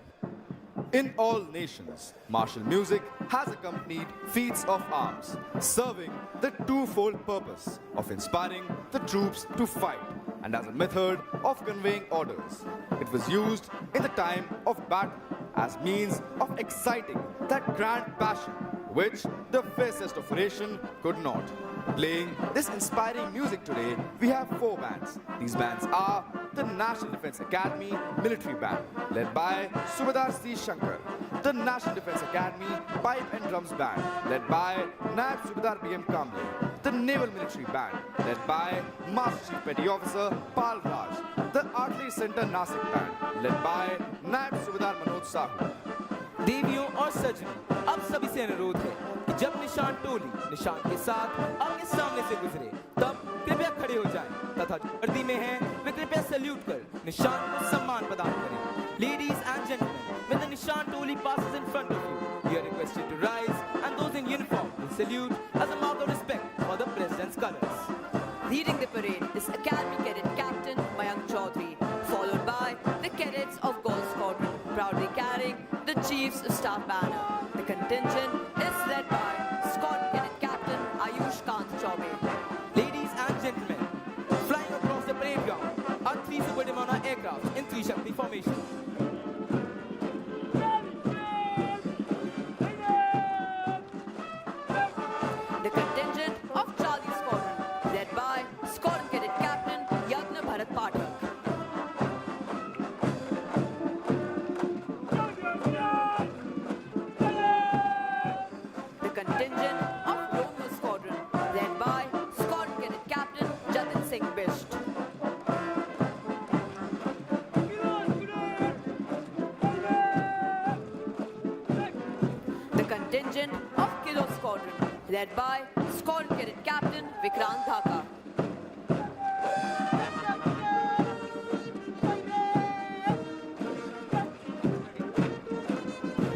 In all nations, martial music has accompanied feats of arms, serving the twofold purpose of inspiring the troops to fight and as a method of conveying orders. It was used in the time of battle as means of exciting that grand passion which the fiercest of nation could not. Playing this inspiring music today, we have 4 bands. These bands are the National Defence Academy Military Band, led by Subedar C. Shankar, the National Defence Academy Pipe and Drums Band, led by Naib Subedar B.M. Kamble, the Naval Military Band, led by Master Chief Petty Officer Pal Raj, the Artillery Center Nasik Band, led by Naib Subedar Manoj Sahu. देवियों और सजनों, अब सभी से अनुरोध है कि जब निशान टोली निशान के साथ आपके सामने से गुजरे, तब कृपया खड़े हो जाएं तथा जो वर्दी में हैं वे कृपया सैल्यूट कर निशान को सम्मान प्रदान करें. Ladies and gentlemen, when the Nishan Toli passes in front of you, you are requested to rise, and those in uniform will salute as a mark of respect for the President's colors. Leading the parade is Academy Cadet Captain Mayank Chaudhary, followed by the Cadets of Gold Squadron, proudly carrying the Chief's Staff banner. The contingent is led by Squadron Cadet Captain Ayush Kant Chaube. Ladies and gentlemen, flying across the parade ground are 3 Super Dimona aircraft in 3 Shakti formation. The contingent of Charlie Squadron, led by Squadron Cadet Captain Yagna Bharat Pathak. The contingent of Romeo Squadron, led by Squadron Cadet Captain Jatin Singh Bisht. The contingent of Kilo Squadron, led by Squadron Cadet Captain Vikrant Dhaka.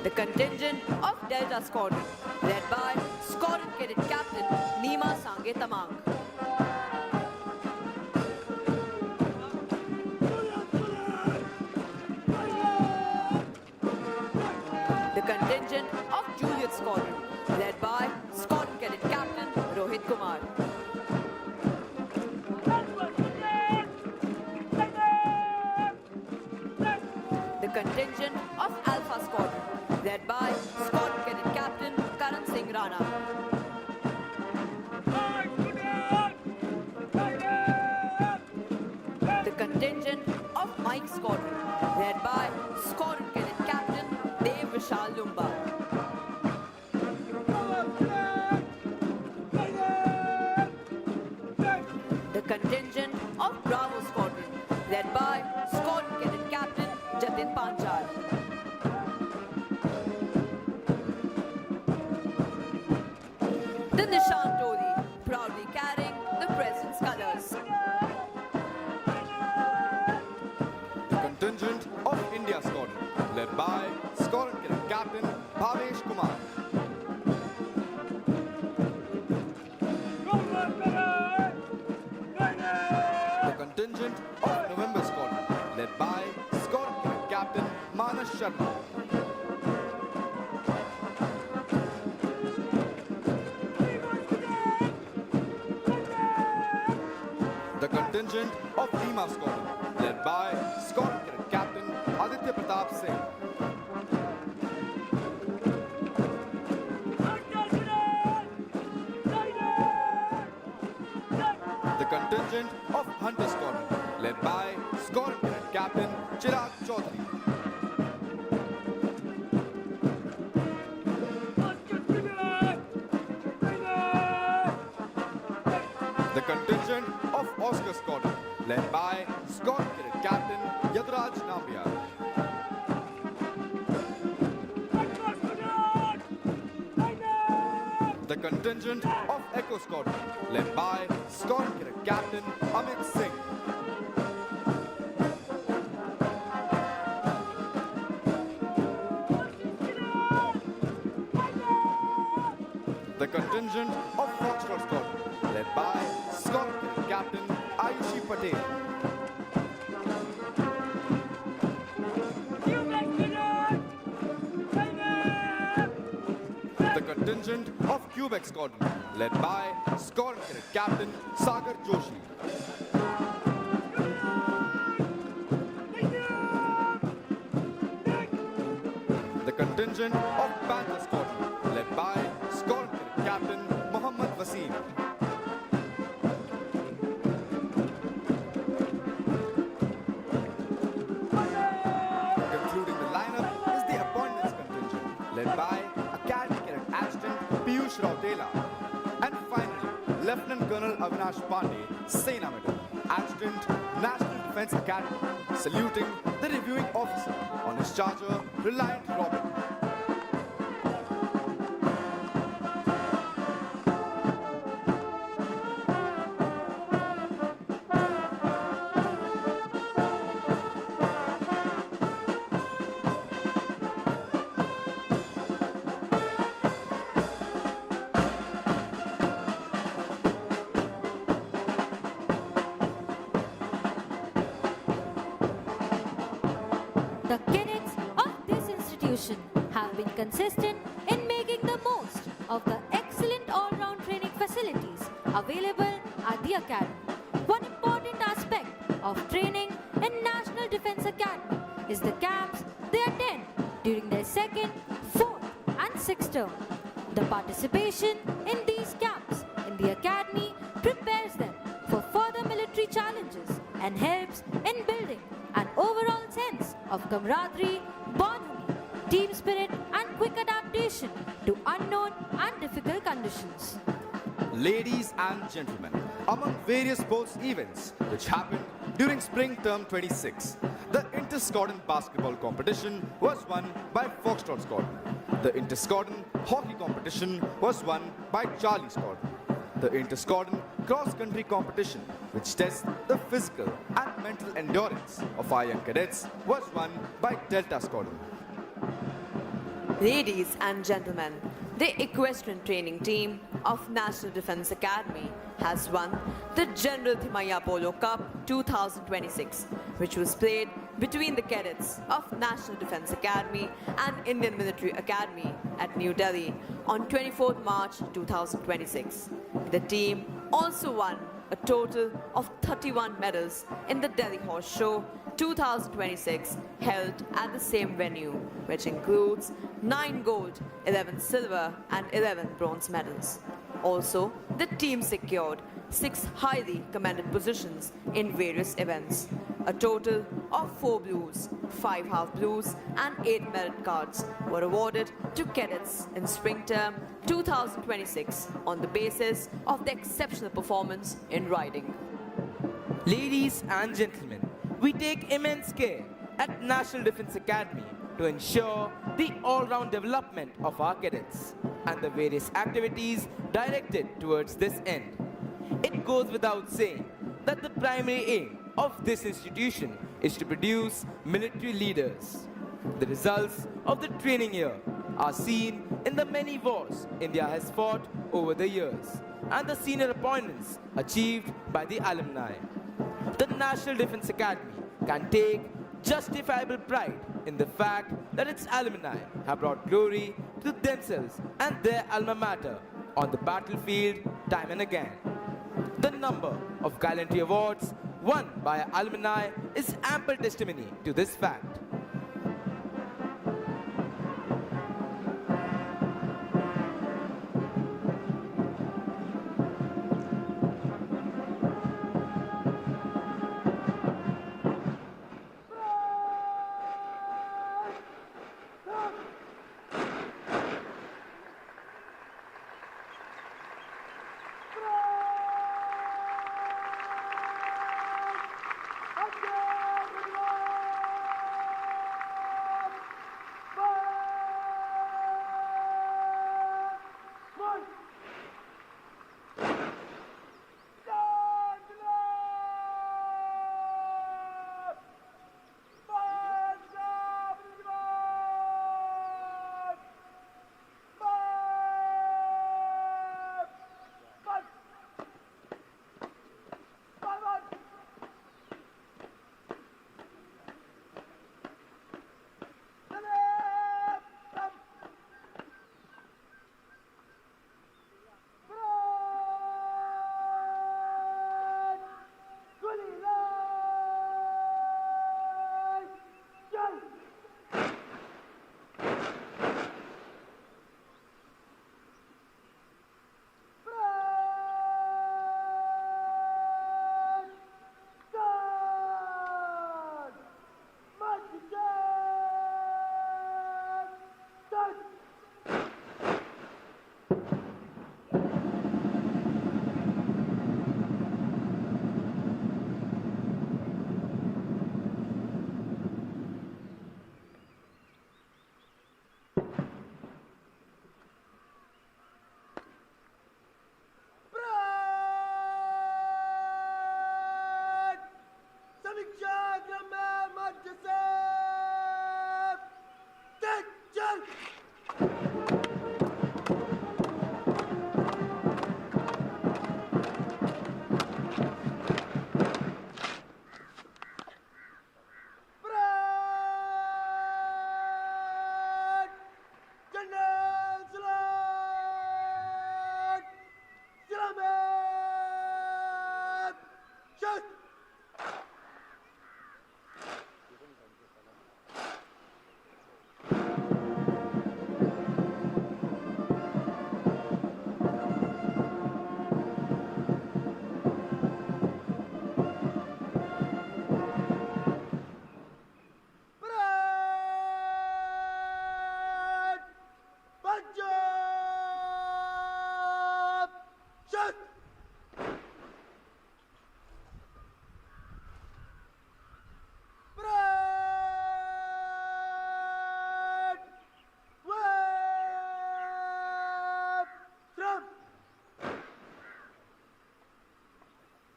The contingent of Delta Squadron, led by Squadron Cadet Captain Nima Sange Tamang. The contingent of Juliet Squadron, led by Squadron Cadet Captain Rohit Kumar. The contingent of Alpha Squadron, led by Squadron Cadet Captain Karan Singh Rana. The contingent of Mike Squadron, led by Squadron Cadet Captain Dev Vishal Lumba. The contingent of Bravo Squadron, led by Squadron Cadet Captain Jatin Panchal. The Nishan Toli, proudly carrying the President's colors. The contingent of India Squadron, led by Squadron Cadet Captain Bhavesh Kumar. The contingent of November Squadron, led by Squadron Cadet Captain Manas Sharma. The contingent of Lima Squadron, led by Squadron Cadet Captain Aditya Pratap Singh. The contingent of Hunter Squadron, led by Squadron Cadet Captain Chirag Chaudhary. The contingent of Oscar Squadron, led by Squadron Cadet Captain Yadraj Nambiar. The contingent of Echo Squadron, led by Squadron Cadet Captain Amit Singh. The contingent of Foxtrot Squadron, led by Squadron Cadet Captain Ayushi Patel. The contingent of Quebec Squadron, led by Squadron Cadet Captain Sagar Joshi. The contingent of Panther Squadron, led by Squadron Cadet Captain Mohammad Wasim. Concluding the lineup is the appointments contingent, led by Academy Cadet Adjutant Piyush Rautela. And finally, Lieutenant Colonel Avinash Pandey, Sena Medal, Adjutant, National Defence Academy, saluting the reviewing officer on his charger, Reliant Robin. The cadets of this institution have been consistent in making the most of the excellent all-round training facilities available at the academy. One important aspect of training in National Defence Academy is the camps they attend during their second, fourth and sixth term. The participation in these camps in the academy prepares them for further military challenges and helps in building an overall sense of camaraderie, bonhomie, team spirit and quick adaptation to unknown and difficult conditions. Ladies and gentlemen, among various sports events which happened during spring term 26, the inter-squadron basketball competition was won by Foxtrot Squadron. The inter-squadron hockey competition was won by Charlie Squadron. The inter-squadron cross-country competition, which tests the physical and mental endurance of our young cadets, was won by Delta Squadron. Ladies and gentlemen, the equestrian training team of National Defence Academy has won the General Thimaiya Polo Cup 2026, which was played between the cadets of National Defence Academy and Indian Military Academy at New Delhi on 24th March 2026. The team also won a total of 31 medals in the Delhi Horse Show 2026 held at the same venue, which includes 9 gold, 11 silver and 11 bronze medals. Also, the team secured 6 highly commended positions in various events. A total of 4 blues, 5 half blues and 8 merit cards were awarded to cadets in spring term 2026 on the basis of their exceptional performance in riding. Ladies and gentlemen, we take immense care at National Defence Academy to ensure the all-round development of our cadets and the various activities directed towards this end. It goes without saying that the primary aim of this institution is to produce military leaders. The results of the training year are seen in the many wars India has fought over the years and the senior appointments achieved by the alumni. The National Defence Academy can take justifiable pride in the fact that its alumni have brought glory to themselves and their alma mater on the battlefield time and again. The number of gallantry awards won by alumni is ample testimony to this fact.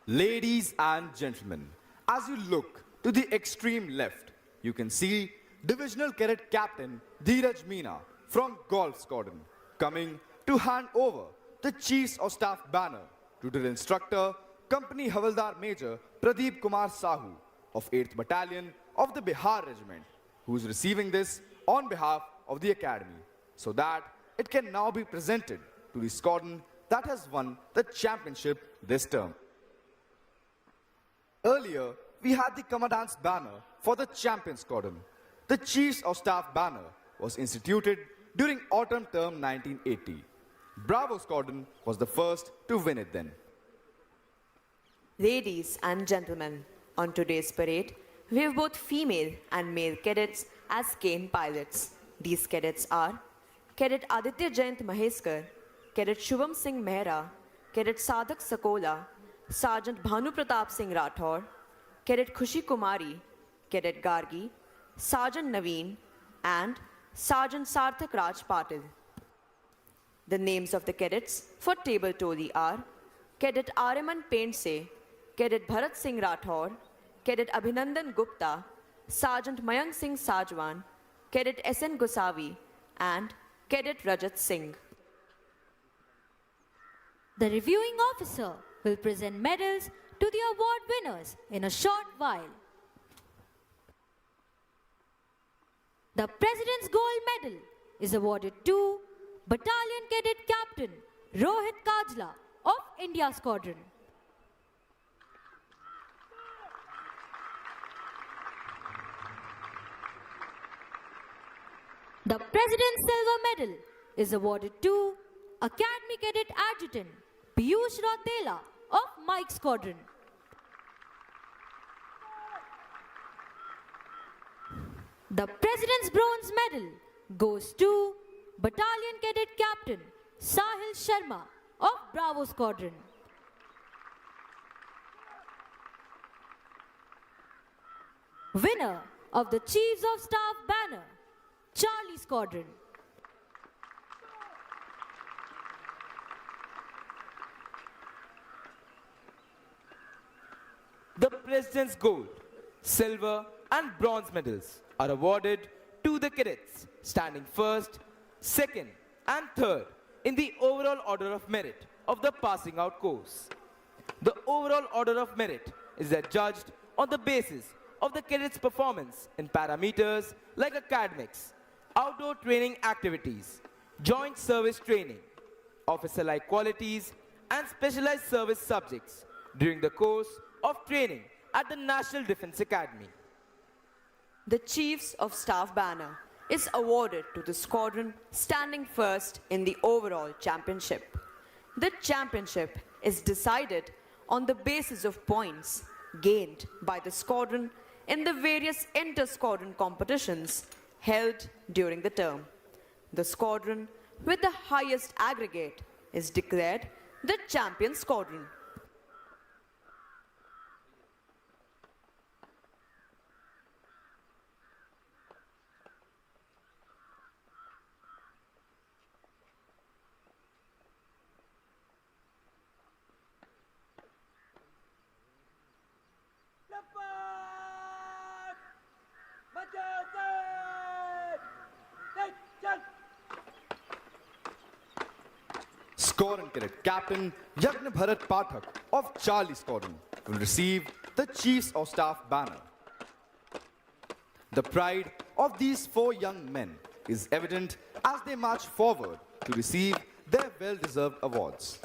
Ladies and gentlemen, as you look to the extreme left, you can see Divisional Cadet Captain Dheeraj Meena from Golf Squadron coming to hand over the Chiefs of Staff banner to Drill Instructor Company Havaldar Major Pradeep Kumar Sahu of 8th Battalion of the Bihar Regiment, who is receiving this on behalf of the Academy, so that it can now be presented to the squadron that has won the championship this term. Earlier, we had the Commandant's banner for the champion squadron. The Chiefs of Staff banner was instituted during autumn term 1980. Bravo Squadron was the first to win it then. Ladies and gentlemen, on today's parade, we have both female and male cadets as cane pilots. These cadets are Cadet Aditya Jayant Maheskar, Cadet Shubham Singh Mehra, Cadet Sadhak Sakola, Sergeant Bhanu Pratap Singh Rathore, Cadet Khushi Kumari, Cadet Gargi, Sergeant Naveen, and Sergeant Sarthak Raj Patil. The names of the cadets for table toli are Cadet Ariman Paintse, Cadet Bharat Singh Rathore, Cadet Abhinandan Gupta, Sergeant Mayank Singh Sajwan, Cadet S.N. Gosavi, and Cadet Rajat Singh. The reviewing officer will present medals to the award winners in a short while. The President's Gold Medal is awarded to Battalion Cadet Captain Rohit Kajla of India Squadron. The President's Silver Medal is awarded to Academy Cadet Adjutant Piyush Rautela of Mike Squadron. The President's Bronze Medal goes to Battalion Cadet Captain Sahil Sharma of Bravo Squadron. Winner of the Chiefs of Staff banner, Charlie Squadron. The President's Gold, Silver and Bronze medals are awarded to the cadets standing first, second and third in the overall order of merit of the passing out course. The overall order of merit is then judged on the basis of the cadets' performance in parameters like academics, outdoor training activities, joint service training, officer-like qualities and specialized service subjects during the course of training at the National Defence Academy. The Chiefs of Staff banner is awarded to the squadron standing first in the overall championship. The championship is decided on the basis of points gained by the squadron in the various inter-squadron competitions held during the term. The squadron with the highest aggregate is declared the champion squadron. Squadron Cadet Captain Yagna Bharat Pathak of Charlie Squadron will receive the Chiefs of Staff banner. The pride of these four young men is evident as they march forward to receive their well-deserved awards.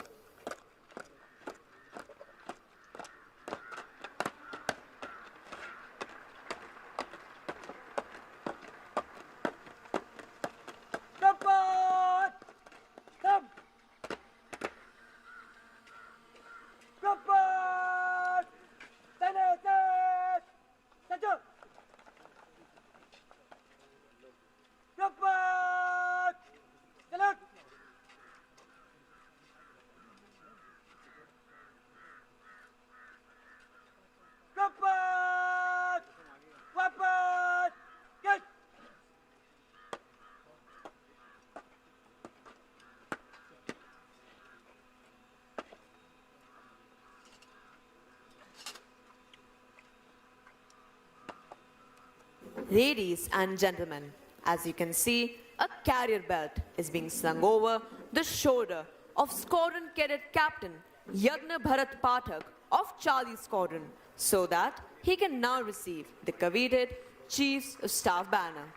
Ladies and gentlemen, as you can see, a carrier belt is being slung over the shoulder of Squadron Cadet Captain Yagna Bharat Pathak of Charlie Squadron so that he can now receive the coveted Chiefs of Staff banner.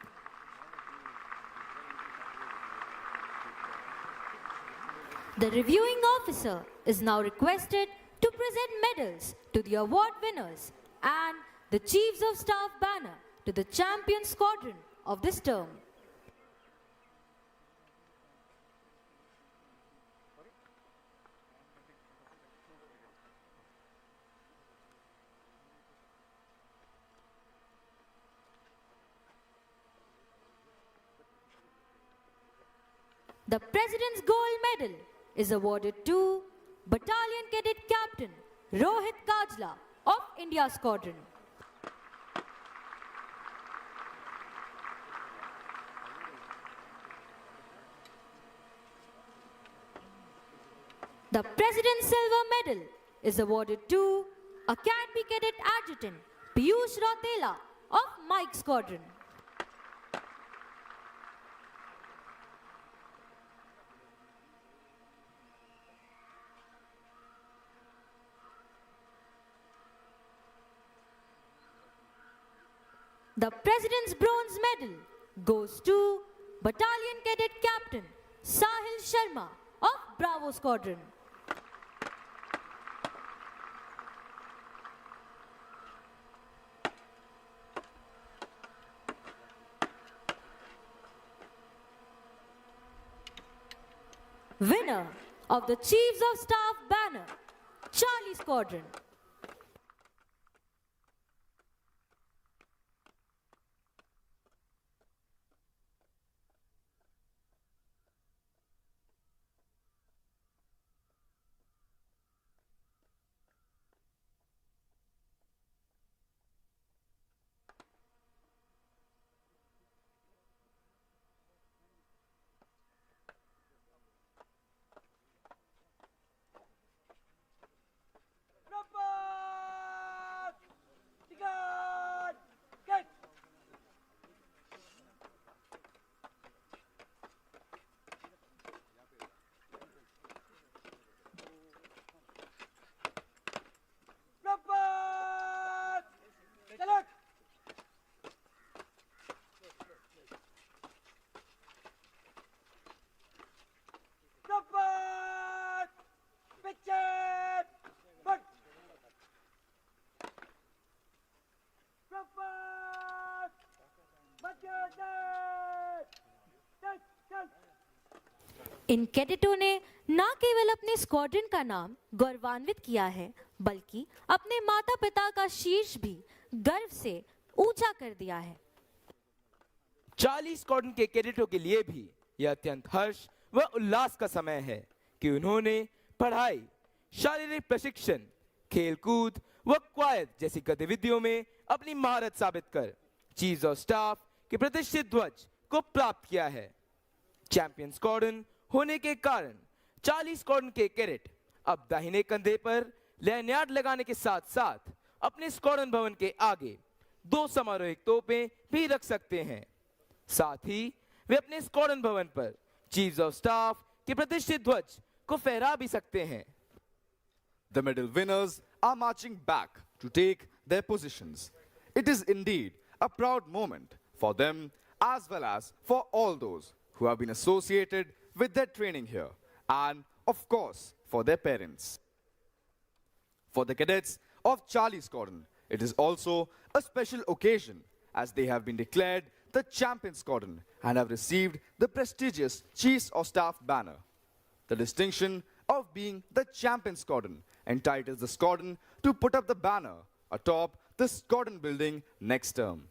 The reviewing officer is now requested to present medals to the award winners and the Chiefs of Staff banner to the champion squadron of this term. The President's Gold Medal is awarded to Battalion Cadet Captain Rohit Kajla of India Squadron. The President's Silver Medal is awarded to Academy Cadet Adjutant Piyush Rautela of Mike Squadron. The President's Bronze Medal goes to Battalion Cadet Captain Sahil Sharma of Bravo Squadron. Winner of the Chiefs of Staff banner, Charlie Squadron. Number! Tigan! Get! Number! Salute! Number! Pitcher! Good! Number! Matches! Touch! Touch! इन कैडेटों ने न केवल अपने squadron का नाम गौरवान्वित किया है, बल्कि अपने माता पिता का शीर्ष भी गर्व से ऊंचा कर दिया है। 40 स्क्वाड्रन के कैडेटों के लिए भी यह अत्यंत हर्ष व उल्लास का समय है कि उन्होंने पढ़ाई, शारीरिक प्रशिक्षण, खेलकूद व क्वायत जैसी गतिविधियों में अपनी महारत साबित कर चीफ ऑफ स्टाफ के प्रतिष्ठित ध्वज को प्राप्त किया है। चैंपियन स्क्वाड्रन होने के कारण 40 स्क्वाड्रन के कैडेट अब दाहिने कंधे पर लैनियार्ड लगाने के साथ साथ अपने स्क्वाड्रन भवन के आगे 2 समारोहिक तोपें भी रख सकते हैं। साथ ही वे अपने स्क्वाड्रन भवन पर चीफ ऑफ स्टाफ के प्रतिष्ठित ध्वज को फहरा भी सकते हैं। The medal winners are marching back to take their positions. It is indeed a proud moment for them as well as for all those who have been associated with their training here and, of course, for their parents. For the cadets of Charlie Squadron, it is also a special occasion as they have been declared the champion squadron and have received the prestigious Chiefs of Staff banner. The distinction of being the champion squadron entitles the squadron to put up the banner atop the squadron building next term.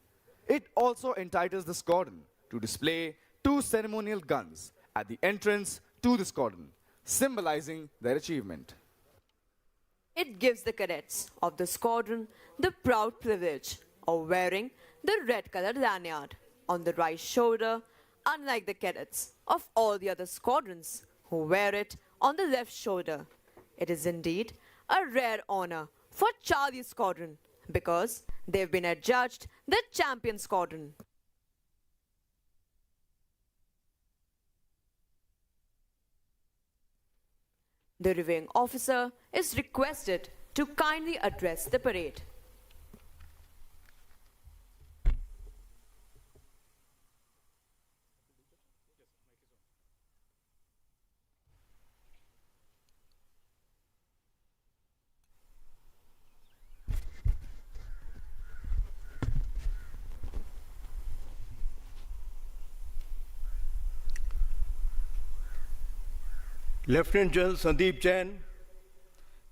It also entitles the squadron to display 2 ceremonial guns at the entrance to the squadron, symbolizing their achievement. It gives the cadets of the squadron the proud privilege of wearing the red colored lanyard on the right shoulder, unlike the cadets of all the other squadrons who wear it on the left shoulder. It is indeed a rare honor for Charlie Squadron because they've been adjudged the champion squadron. The reviewing officer is requested to kindly address the parade. Lieutenant General Sandeep Jain,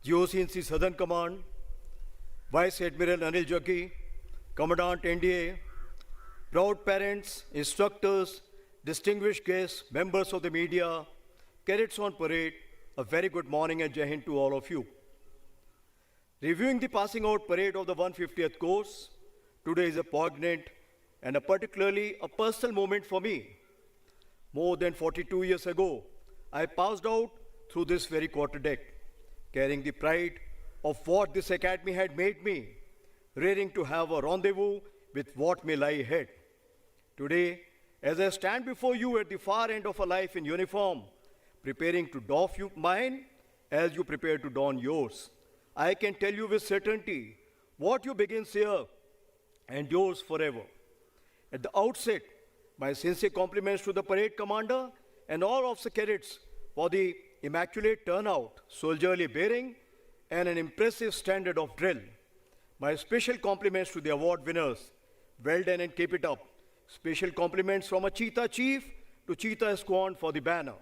GOC Southern Command, Vice Admiral Anil Jaggi, Commandant NDA, proud parents, instructors, distinguished guests, members of the media, cadets on parade, a very good morning and Jai Hind to all of you. Reviewing the passing out parade of the 150th course, today is a poignant and a particularly a personal moment for me. More than 42 years ago, I passed out through this very quarterdeck, carrying the pride of what this academy had made me, rearing to have a rendezvous with what may lie ahead. Today, as I stand before you at the far end of a life in uniform, preparing to doff you mine as you prepare to don yours, I can tell you with certainty what you begins here endures forever. At the outset, My sincere compliments to the parade commander and all of the cadets for the immaculate turnout, soldierly bearing, and an impressive standard of drill. My special compliments to the award winners. Well done and keep it up. Special compliments from a Cheetah Chief to Cheetah Squad for the banner.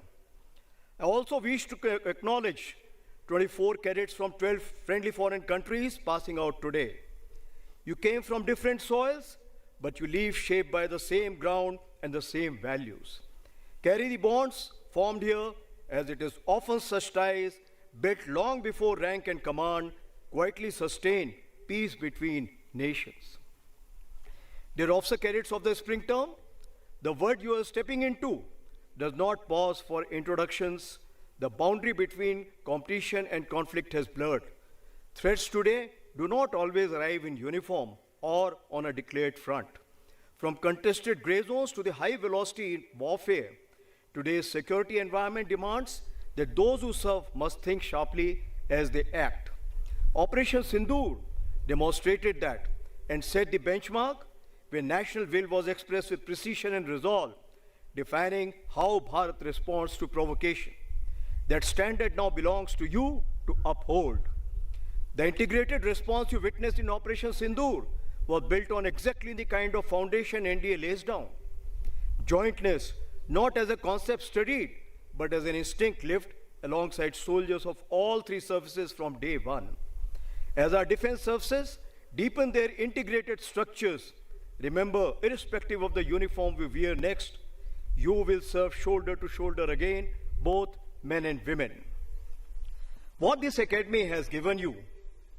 I also wish to acknowledge 24 cadets from 12 friendly foreign countries passing out today. You came from different soils, but you leave shaped by the same ground and the same values. Carry the bonds formed here, as it is often such ties built long before rank and command quietly sustain peace between nations. Dear officer cadets of the spring term, the world you are stepping into does not pause for introductions. The boundary between competition and conflict has blurred. Threats today do not always arrive in uniform or on a declared front. From contested gray zones to the high velocity warfare, today's security environment demands that those who serve must think sharply as they act. Operation Sindoor demonstrated that and set the benchmark where national will was expressed with precision and resolve, defining how Bharat responds to provocation. That standard now belongs to you to uphold. The integrated response you witnessed in Operation Sindoor was built on exactly the kind of foundation NDA lays down. Jointness, not as a concept studied, but as an instinct lived alongside soldiers of all three services from day one. As our defense services deepen their integrated structures, remember, irrespective of the uniform we wear next, you will serve shoulder to shoulder again, both men and women. What this academy has given you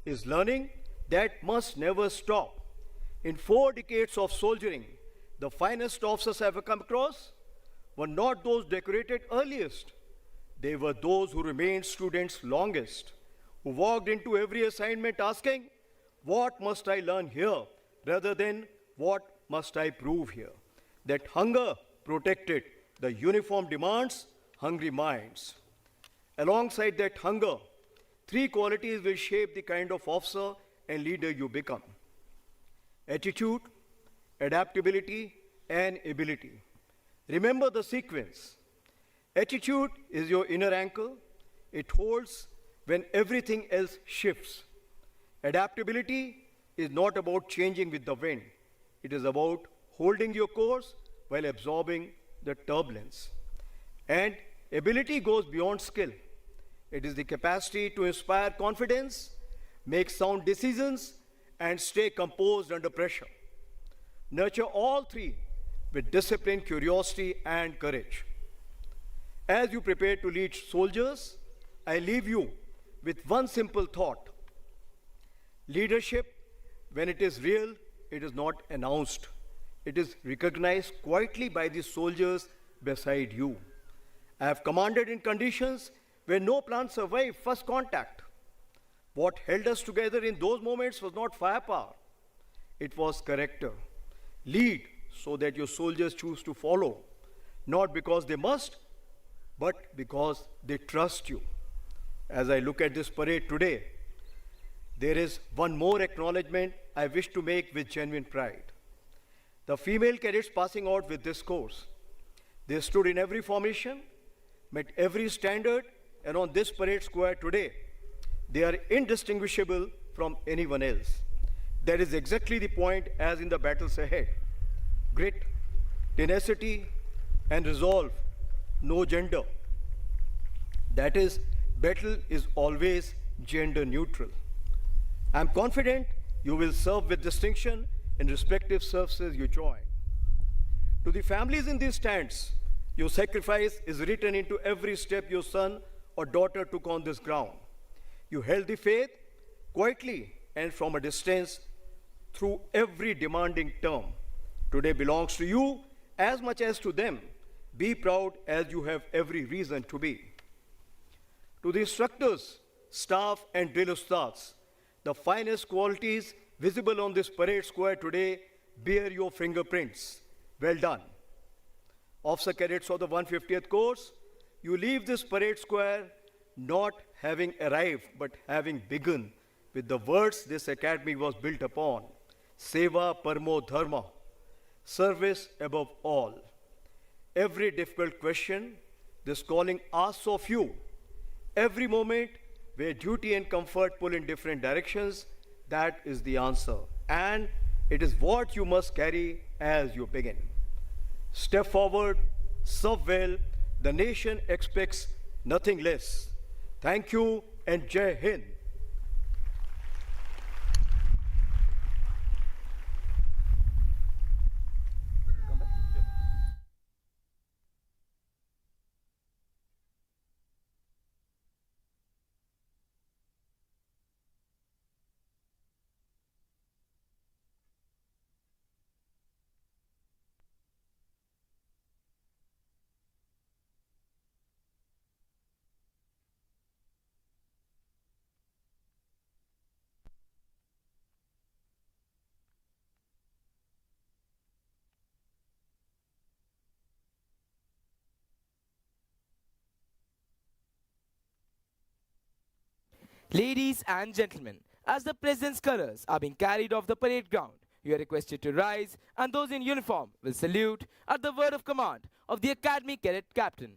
is learning that must never stop. In 4 decades of soldiering, the finest officers I have come across were not those decorated earliest. They were those who remained students longest, who walked into every assignment asking, what must I learn here, rather than what must I prove here? That hunger protected the uniform demands hungry minds. Alongside that hunger, 3 qualities will shape the kind of officer and leader you become: attitude, adaptability, and ability. Remember the sequence. Attitude is your inner anchor. It holds when everything else shifts. Adaptability is not about changing with the wind. It is about holding your course while absorbing the turbulence. And ability goes beyond skill. It is the capacity to inspire confidence, make sound decisions, and stay composed under pressure. Nurture all 3 with discipline, curiosity, and courage. As you prepare to lead soldiers, I leave you with one simple thought. Leadership, when it is real, it is not announced. It is recognized quietly by the soldiers beside you. I have commanded in conditions where no plan survived first contact. What held us together in those moments was not firepower. It was character. Lead so that your soldiers choose to follow, not because they must, but because they trust you. As I look at this parade today, there is one more acknowledgement I wish to make with genuine pride. The female cadets passing out with this course. They stood in every formation, met every standard, and on this parade square today, they are indistinguishable from anyone else. That is exactly the point as in the battles ahead. Grit, tenacity, and resolve, no gender. That is, battle is always gender neutral. I am confident you will serve with distinction in respective services you join. To the families in these stands, your sacrifice is written into every step your son or daughter took on this ground. You held the faith quietly and from a distance through every demanding term. Today belongs to you as much as to them. Be proud as you have every reason to be. To the instructors, staff, and drill ustads, the finest qualities visible on this parade square today bear your fingerprints. Well done. Officer cadets of the 150th course, you leave this parade square not having arrived, but having begun with the words this academy was built upon: Seva Parmo Dharma. service above all. Every difficult question this calling asks of you, every moment where duty and comfort pull in different directions, that is the answer. And it is what you must carry as you begin. Step forward, serve well. The nation expects nothing less. Thank you and Jai Hind. Ladies and gentlemen, as the President's colors are being carried off the parade ground, you are requested to rise and those in uniform will salute at the word of command of the Academy Cadet Captain.